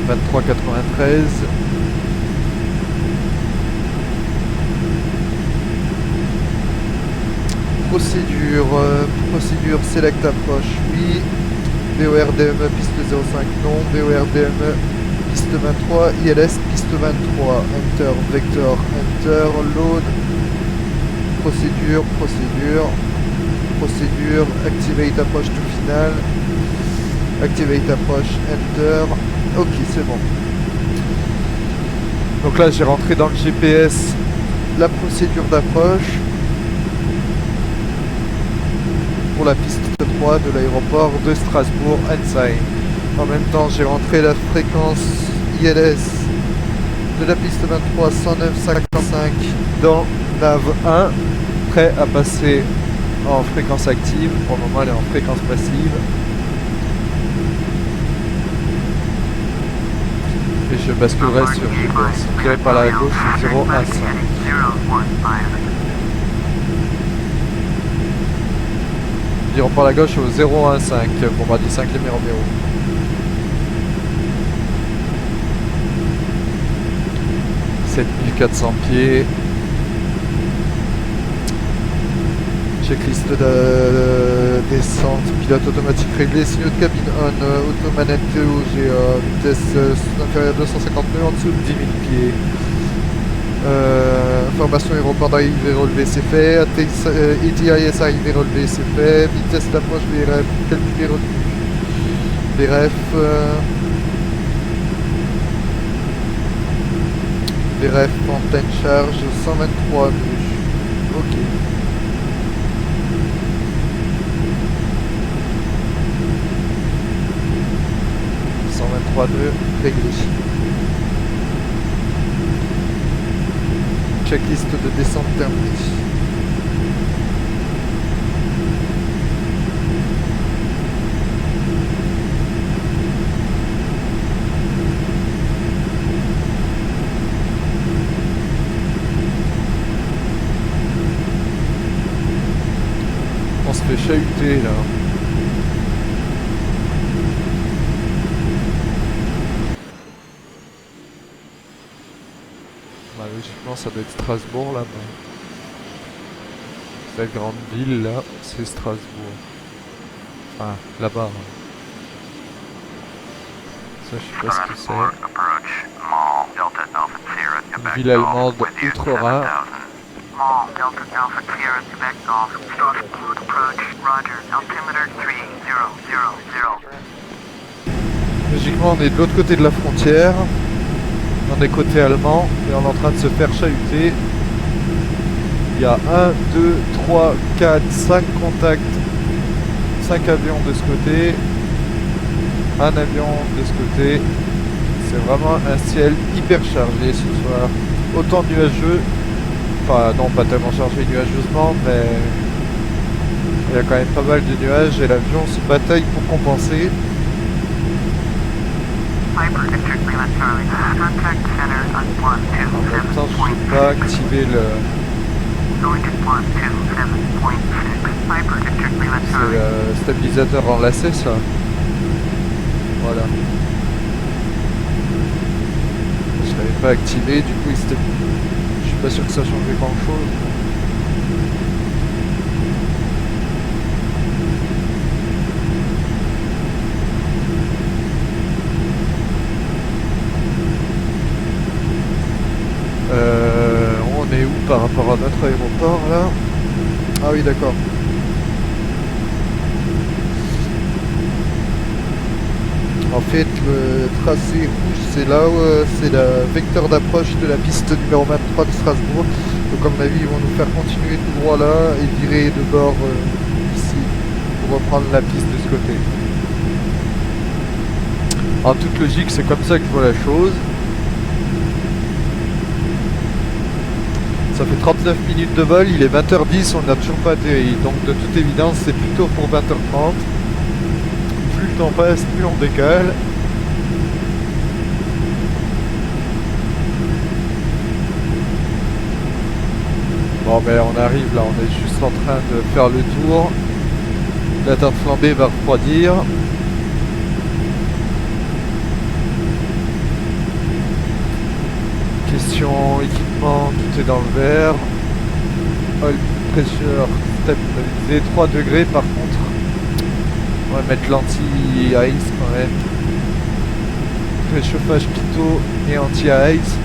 23 93. Procédure select approche, oui. BORDME piste 05, non. BORDME piste 23, ILS piste 23. Enter, vector, enter, load. Procédure, activate approche tout final. Activate approche, enter. Ok, c'est bon. Donc là, j'ai rentré dans le GPS la procédure d'approche pour la piste 3 de l'aéroport de Strasbourg-Ensheim. En même temps, j'ai rentré la fréquence ILS de la piste 23 109.55 dans nav 1, prêt à passer en fréquence active. Pour le moment, elle est en fréquence passive. je basculerai sur GPS. Tiré par la gauche, 015. Virons par la gauche au 015, Bombardier 5 Lima Romeo. « 7400 pieds. Checklist de descente, pilote automatique réglé, signaux de cabine on, automanette TOGA, vitesse inférieure à 250 nœuds en dessous de 10 000 pieds. Information aéroport d'arrivée relevé, c'est fait. ETIS arrivée relevé, c'est fait. Vitesse d'approche VRF, calculé retenu. VRF en pleine charge, 123 nœuds. Ok. Nœuds réglés. Checklist de descente terminée. On se fait chahuter là. Logiquement ça doit être Strasbourg là-bas. Cette grande ville là, c'est Strasbourg. Enfin, là-bas. Ça je sais pas ce que c'est. Une ville allemande outre-Rhin. Logiquement on est de l'autre côté de la frontière. On est côté allemand et on est en train de se faire chahuter. Il y a 1, 2, 3, 4, 5 contacts, 5 avions de ce côté, un avion de ce côté. C'est vraiment un ciel hyper chargé ce soir. Autant nuageux, enfin non pas tellement chargé nuageusement, mais il y a quand même pas mal de nuages et l'avion se bataille pour compenser. En même temps, je ne peux pas activer le... C'est le stabilisateur enlacé, ça. Voilà. Je l'avais pas activé, du coup il s'était... Je suis pas sûr que ça changeait grand chose. On est où par rapport à notre aéroport là? Ah oui d'accord. En fait le tracé rouge c'est là où c'est le vecteur d'approche de la piste numéro 23 de Strasbourg. Donc à mon avis ils vont nous faire continuer tout droit là et virer de bord ici pour reprendre la piste de ce côté. En toute logique c'est comme ça que je vois la chose. Ça fait 39 minutes de vol, il est 20h10, on n'a toujours pas atterri. Donc de toute évidence, c'est plutôt pour 20h30. Plus le temps passe, plus on décale. Bon ben on arrive là, on est juste en train de faire le tour. La tarte flambée va refroidir. Question équipement, tout est dans le vert. Oil pressure stabilisé, 3 degrés par contre. On va mettre l'anti-ice quand même. Réchauffage pitot et anti-ice.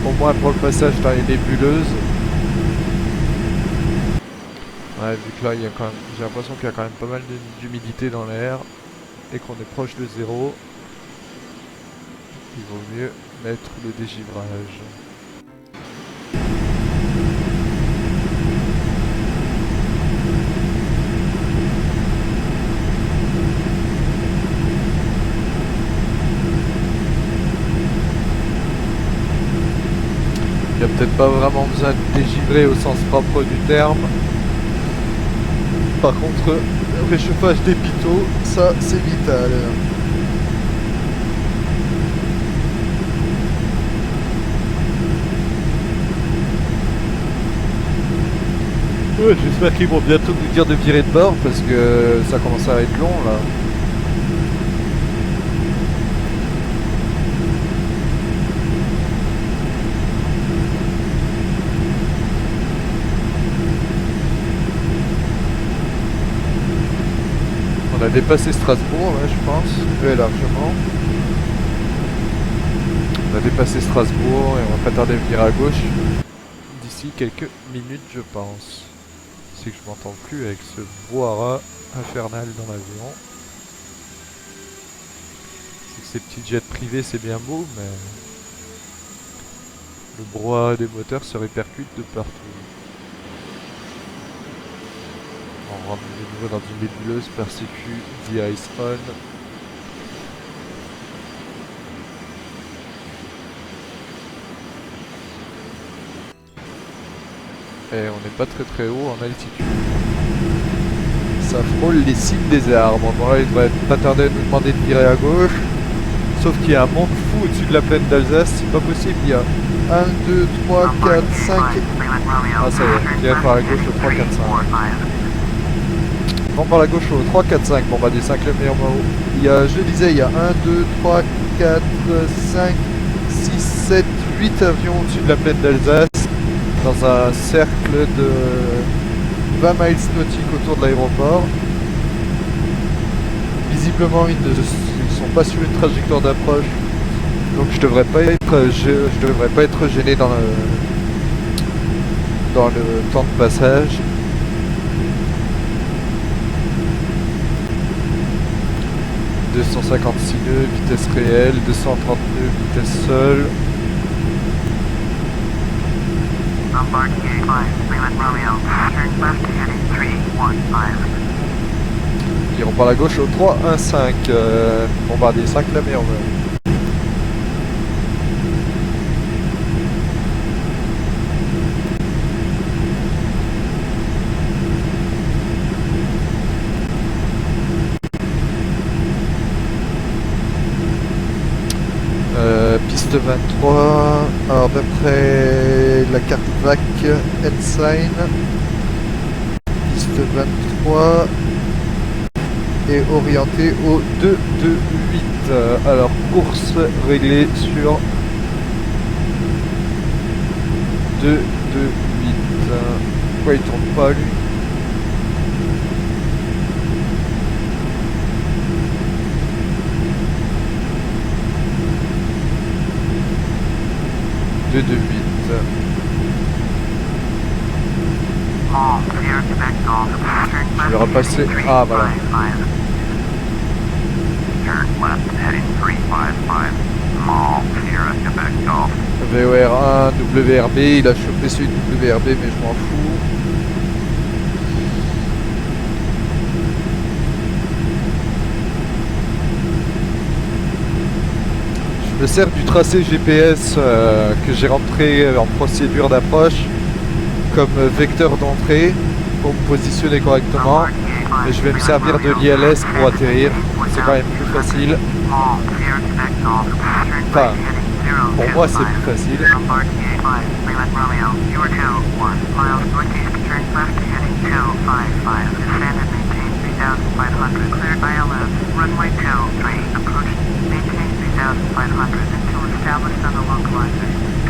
Au moins pour le passage dans les nébuleuses. Ouais, vu que là il y a quand même, j'ai l'impression qu'il y a quand même pas mal d'humidité dans l'air et qu'on est proche de zéro, il vaut mieux mettre le dégivrage. Il n'y a peut-être pas vraiment besoin de dégivrer au sens propre du terme. Par contre, réchauffage des pitot, ça c'est vital. Ouais, j'espère qu'ils vont bientôt nous dire de virer de bord parce que ça commence à être long là. On a dépassé Strasbourg là je pense, très largement. On a dépassé Strasbourg et on va pas tarder à virer à gauche d'ici quelques minutes je pense. C'est que je m'entends plus avec ce brouhaha infernal dans l'avion. C'est que ces petits jets privés c'est bien beau mais le brouhaha des moteurs se répercute de partout. On rentre de nouveau dans une nébuleuse par CQ, The Ice On. Et on n'est pas très haut en altitude. Ça frôle les cimes des arbres. Bon là il devrait pas tarder à nous demander de virer à gauche. Sauf qu'il y a un monde fou au-dessus de la plaine d'Alsace, c'est pas possible, il y a 1, 2, 3, 4, 5... Ah ça y est, je dirais par la gauche au 3, 4, 5. Bon par la gauche au 3, 4, 5, bon bah des 5 le meilleur haut. Il y a, je disais, il y a 1, 2, 3, 4, 5, 6, 7, 8 avions au-dessus de la plaine d'Alsace. Dans un cercle de 20 miles nautiques autour de l'aéroport. Visiblement ils ne sont pas sur une trajectoire d'approche. Donc je devrais pas être gêné dans le temps de passage. « 256 nœuds, vitesse réelle, 230 nœuds, vitesse seule. » Ils vont par la gauche au 3, 1, 5. Bombardier 5, la meilleure. Piste 23, alors d'après la carte VAC Ensign, piste 23 est orientée au 228. Alors course réglée sur 228. Pourquoi il tourne pas lui? Je vais repasser. Ah voilà. VOR1, WRB, il a chopé celui de WRB mais je m'en fous. Je me sers du tracé GPS que j'ai rentré en procédure d'approche comme vecteur d'entrée pour me positionner correctement. Et je vais me servir de l'ILS pour atterrir, c'est quand même plus facile. Enfin, pour moi c'est plus facile.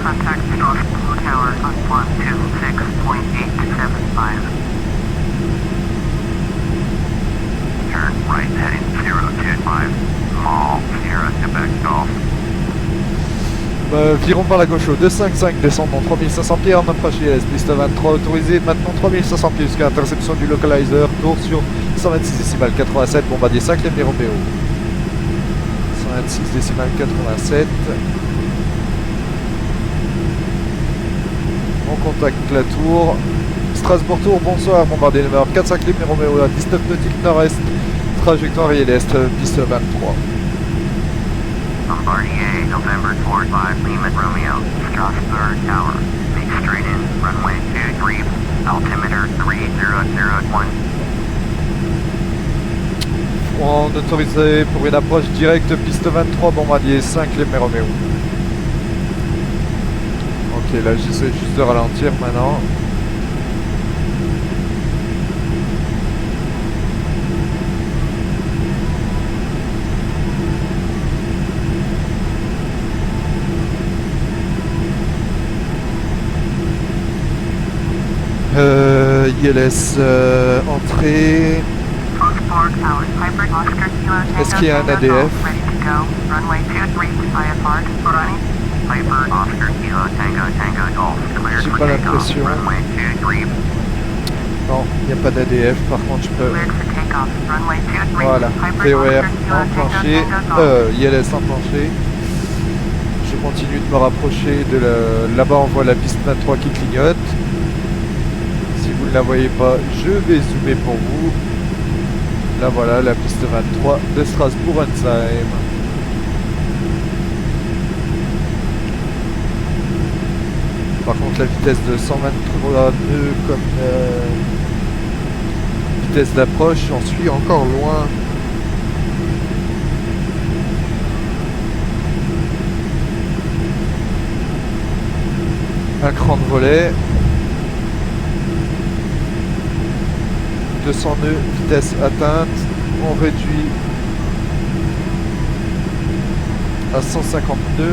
Contact North Blue Tower on 126.875. Turn right heading 025. Mall, Sierra, Quebec Golf. Virons par la gauche au 255, descendons 3500 pieds, en approche ILS, piste 23 autorisée, maintenant 3500 pieds jusqu'à interception du localizer, tour sur 126,87, bombardier 5 et Romeo. 126,87. On contacte la tour. Strasbourg Tour, bonsoir, bombardier numéro 45 Lima Romeo à 19 nautique nord-est, trajectoire ILS, piste 23. Bombardier, November 45 Lima Romeo, Strasbourg Tower, make straight in, runway 23, altimeter 3001. on autorisait pour une approche directe piste 23 bombardier 5 Lima Romeo. Ok, là j'essaie juste de ralentir maintenant. ILS entrée. Est-ce qu'il y a un ADF? J'ai pas l'impression. Non, il n'y a pas d'ADF, par contre je peux... Voilà, TOR enclenché, ILS enclenché. Je continue de me rapprocher de là-bas on voit la piste 23 qui clignote. Si vous ne la voyez pas, je vais zoomer pour vous. Là voilà la piste 23 de Strasbourg-Ensheim. Par contre la vitesse de 123 nœuds comme vitesse d'approche, j'en suis encore loin. Un cran de volet. 200 nœuds, vitesse atteinte. On réduit à 150 nœuds.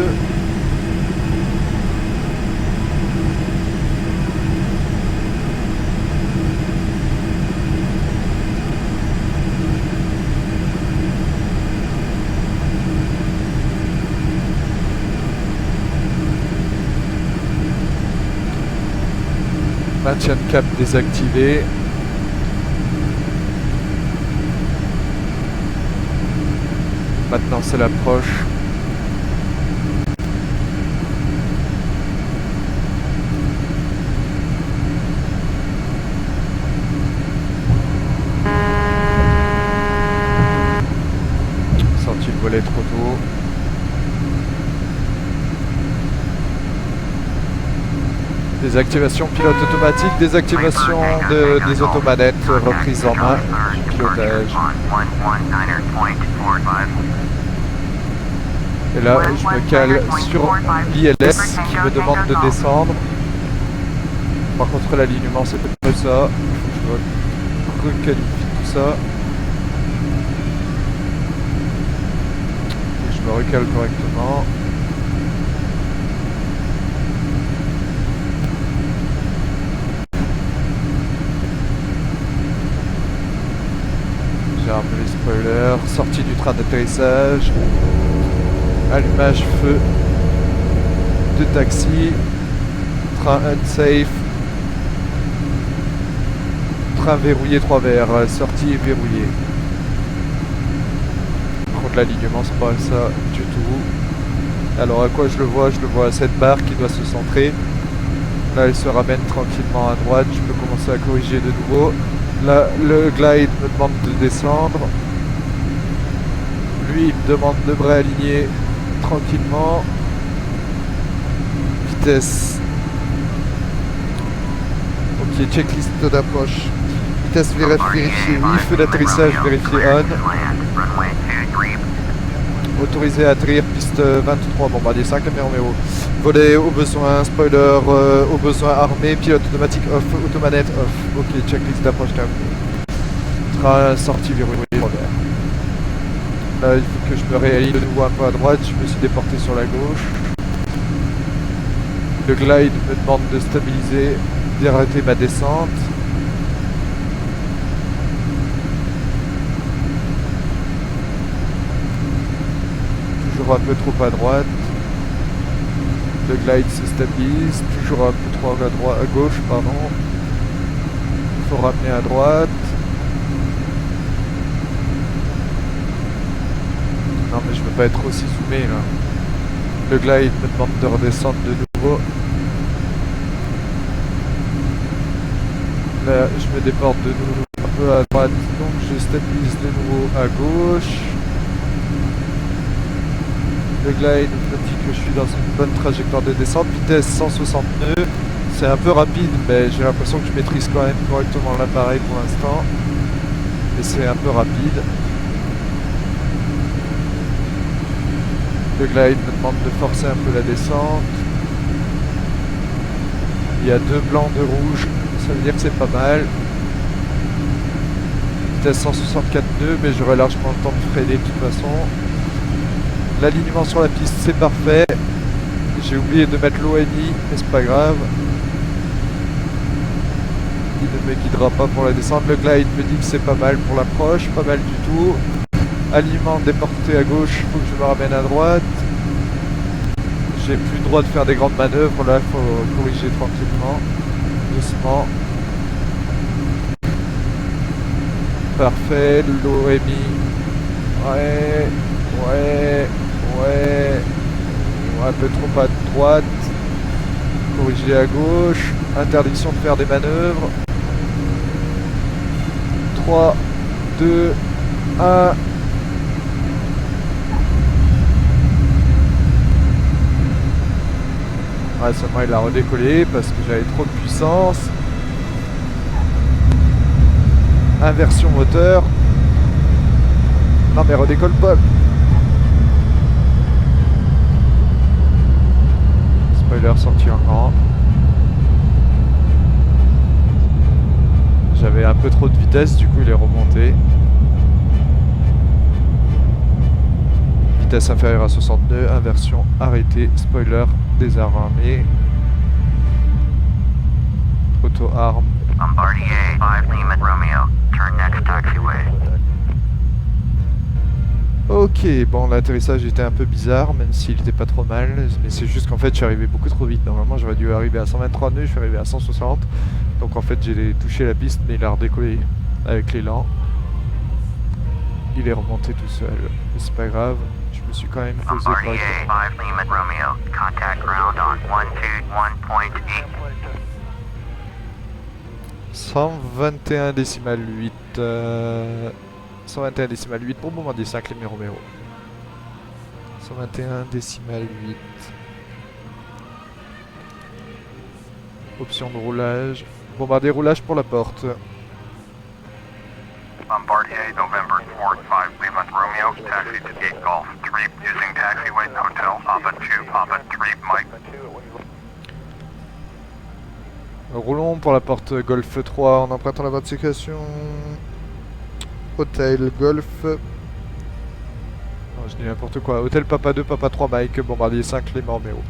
Maintien de cap désactivé. Maintenant c'est l'approche. Sorti le volet trop tôt. Désactivation pilote automatique, désactivation des automanettes, reprise en main, pilotage. Et là, je me cale sur l'ILS qui me demande de descendre. Par contre, l'alignement, c'est peut-être ça. Je requalifie tout ça. Et je me recale correctement. J'arme les spoilers, sortie du train d'atterrissage, allumage feu de taxi, train unsafe, train verrouillé 3 verres, sortie verrouillée. Par contre l'alignement c'est pas ça du tout. Alors à quoi je le vois? Je le vois à cette barre qui doit se centrer. Là elle se ramène tranquillement à droite, je peux commencer à corriger de nouveau. Là, le glide me demande de descendre. Lui, il me demande de me réaligner tranquillement. Vitesse. Ok, checklist d'approche. Vitesse vérifiée, oui. Feu d'atterrissage vérifié on. Autorisé à atterrir, piste 23, bombardier 5, Romeo. Volet au besoin, spoiler au besoin armé, pilote automatique off, automanette off. Ok, checklist d'approche quand même. Train sortie verrouillé revers. Là, il faut que je me réaligne de nouveau un peu à droite, je me suis déporté sur la gauche. Le glide me demande de stabiliser, d'arrêter ma descente. Un peu trop à droite. Le glide se stabilise, toujours un peu trop à droite, à gauche, pardon. Il faut ramener à droite. Non mais je veux pas être aussi zoomé là. Le glide me demande de redescendre de nouveau. Là je me déporte de nouveau un peu à droite, donc je stabilise de nouveau à gauche. Le glide me dit que je suis dans une bonne trajectoire de descente, vitesse 160 nœuds, c'est un peu rapide mais j'ai l'impression que je maîtrise quand même correctement l'appareil pour l'instant, mais c'est un peu rapide. Le glide me demande de forcer un peu la descente. Il y a 2 blancs, 2 rouges, ça veut dire que c'est pas mal. Vitesse 164 nœuds, mais j'aurai largement le temps de freiner de toute façon. L'alignement sur la piste, c'est parfait. J'ai oublié de mettre l'OMI, mais c'est pas grave. Il ne me guidera pas pour la descente. Le glide me dit que c'est pas mal pour l'approche, pas mal du tout. Alignement déporté à gauche, il faut que je me ramène à droite. J'ai plus le droit de faire des grandes manœuvres, là il faut corriger tranquillement, doucement. Parfait, l'OMI. Ouais, un peu trop à droite. Corriger à gauche. Interdiction de faire des manœuvres. 3, 2, 1. Ouais, seulement il a redécollé parce que j'avais trop de puissance. Inversion moteur. Non mais redécolle pas. Spoiler sorti en grand. J'avais un peu trop de vitesse, du coup il est remonté. Vitesse inférieure à 60 nœuds, inversion arrêtée, spoiler désarmé. Auto-arme. Bombardier 5 Lima Romeo. Turn next taxiway. Ok, bon l'atterrissage était un peu bizarre, même s'il était pas trop mal, mais c'est juste qu'en fait je suis arrivé beaucoup trop vite. Normalement j'aurais dû arriver à 123 nœuds, je suis arrivé à 160. Donc en fait j'ai touché la piste, mais il a redécollé avec l'élan. Il est remonté tout seul, mais c'est pas grave, je me suis quand même posé Bombardier correctement. 5 Lima Romeo. Contact ground on 121.8. 121 décimal 8. 121 décimal 8 pour Bombardier 5 Lima Romeo. 121 décimal 8. Option de roulage. Bombardier roulage pour la porte. Bombardier November 4 5 Lima Romeo. Taxi to Gate Golf 3 using taxiway hotel Papa 2 Papa 3 Mike. Roulons pour la porte Golf 3 en empruntant la voie de séquestration. Hôtel Golf. Non, je dis n'importe quoi. Hôtel Papa 2, Papa 3 Mike, Bombardier 5 Lima Romeo.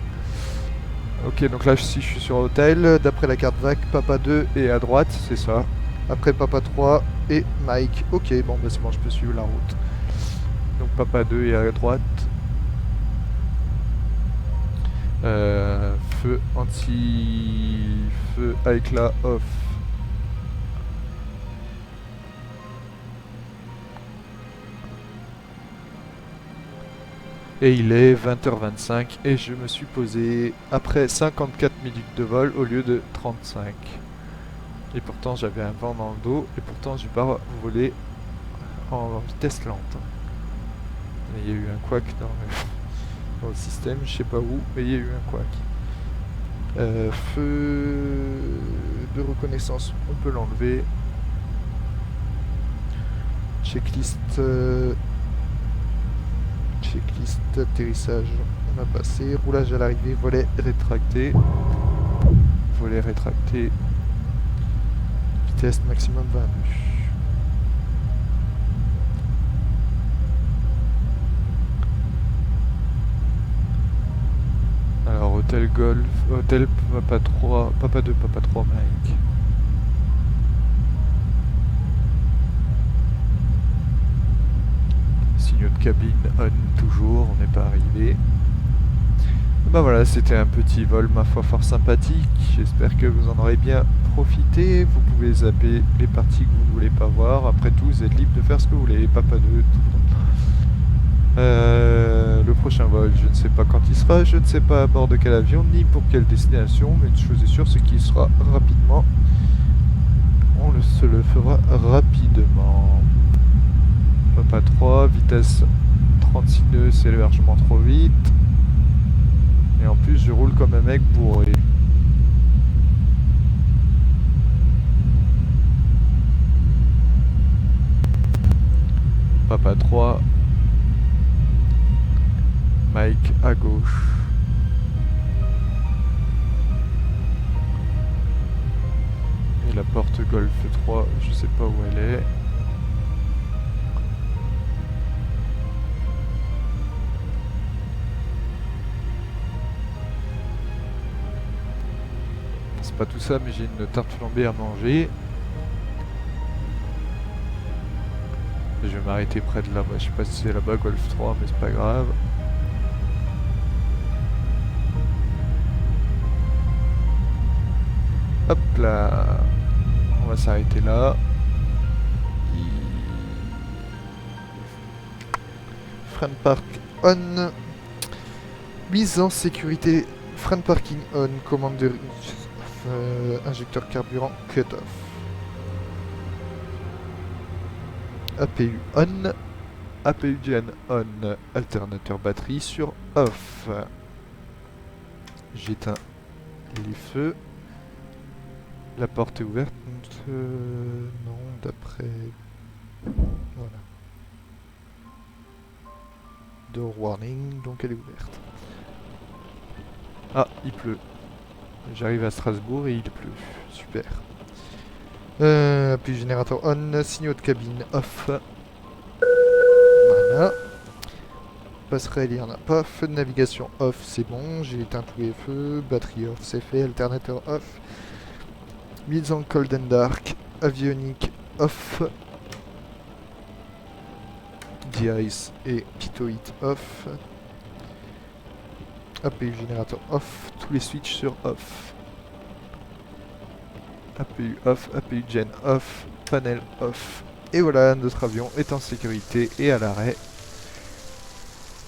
Ok, donc là si je suis sur hôtel, d'après la carte VAC, Papa 2 est à droite, c'est ça. Après Papa 3 et Mike. Ok, bon bah c'est bon, je peux suivre la route. Donc Papa 2 est à droite. Feu anti-feu avec la off. Et il est 20h25 et je me suis posé après 54 minutes de vol au lieu de 35. Et pourtant j'avais un vent dans le dos et pourtant j'ai pas volé en vitesse lente. Mais il y a eu un couac dans le système, je sais pas où, mais il y a eu un couac. Feu de reconnaissance, on peut l'enlever. Checklist. Checklist atterrissage, on a passé. Roulage à l'arrivée, volet rétracté. Volet rétracté. Vitesse maximum 20 nœuds. Alors hôtel Golf, hôtel Papa 3, Papa 2, Papa 3 Mike. Signaux de cabine on toujours, on n'est pas arrivé. Bah voilà, c'était un petit vol ma foi fort sympathique. J'espère que vous en aurez bien profité. Vous pouvez zapper les parties que vous ne voulez pas voir. Après tout, vous êtes libre de faire ce que vous voulez. Papa 2, le prochain vol, je ne sais pas quand il sera, je ne sais pas à bord de quel avion, ni pour quelle destination, mais une chose est sûre, c'est qu'il sera rapidement. On se le fera rapidement. Papa 3, vitesse 36 nœuds, c'est largement trop vite. Et en plus, je roule comme un mec bourré. Papa 3. Mike à gauche. Et la porte Golf 3, je sais pas où elle est. C'est pas tout ça, mais j'ai une tarte flambée à manger. Je vais m'arrêter près de là-bas. Je sais pas si c'est là-bas, Golf 3, mais c'est pas grave. Hop là. On va s'arrêter là. Frame Park on. Mise en sécurité. Frame Parking on. Commande de injecteur carburant cut off. APU on. APU gen on. Alternateur batterie sur off. J'éteins les feux. La porte est ouverte. Non, d'après... Voilà. Door warning, donc elle est ouverte. Ah, il pleut. J'arrive à Strasbourg et il pleut. Super. Puis générateur on, signaux de cabine off. Voilà. Passerelle, il n'y en a pas. Feu de navigation off, c'est bon. J'ai éteint tous les feux. Batterie off, c'est fait. Alternateur off. Mise en cold and dark. Avionique off. De-ice et pitoïde off. APU générateur off. Tous les switches sur off. APU off. APU gen off. Panel off. Et voilà, notre avion est en sécurité et à l'arrêt.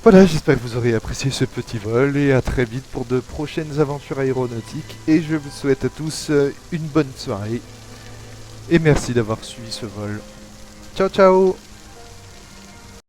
Voilà, j'espère que vous aurez apprécié ce petit vol et à très vite pour de prochaines aventures aéronautiques. Et je vous souhaite à tous une bonne soirée. Et merci d'avoir suivi ce vol. Ciao ciao!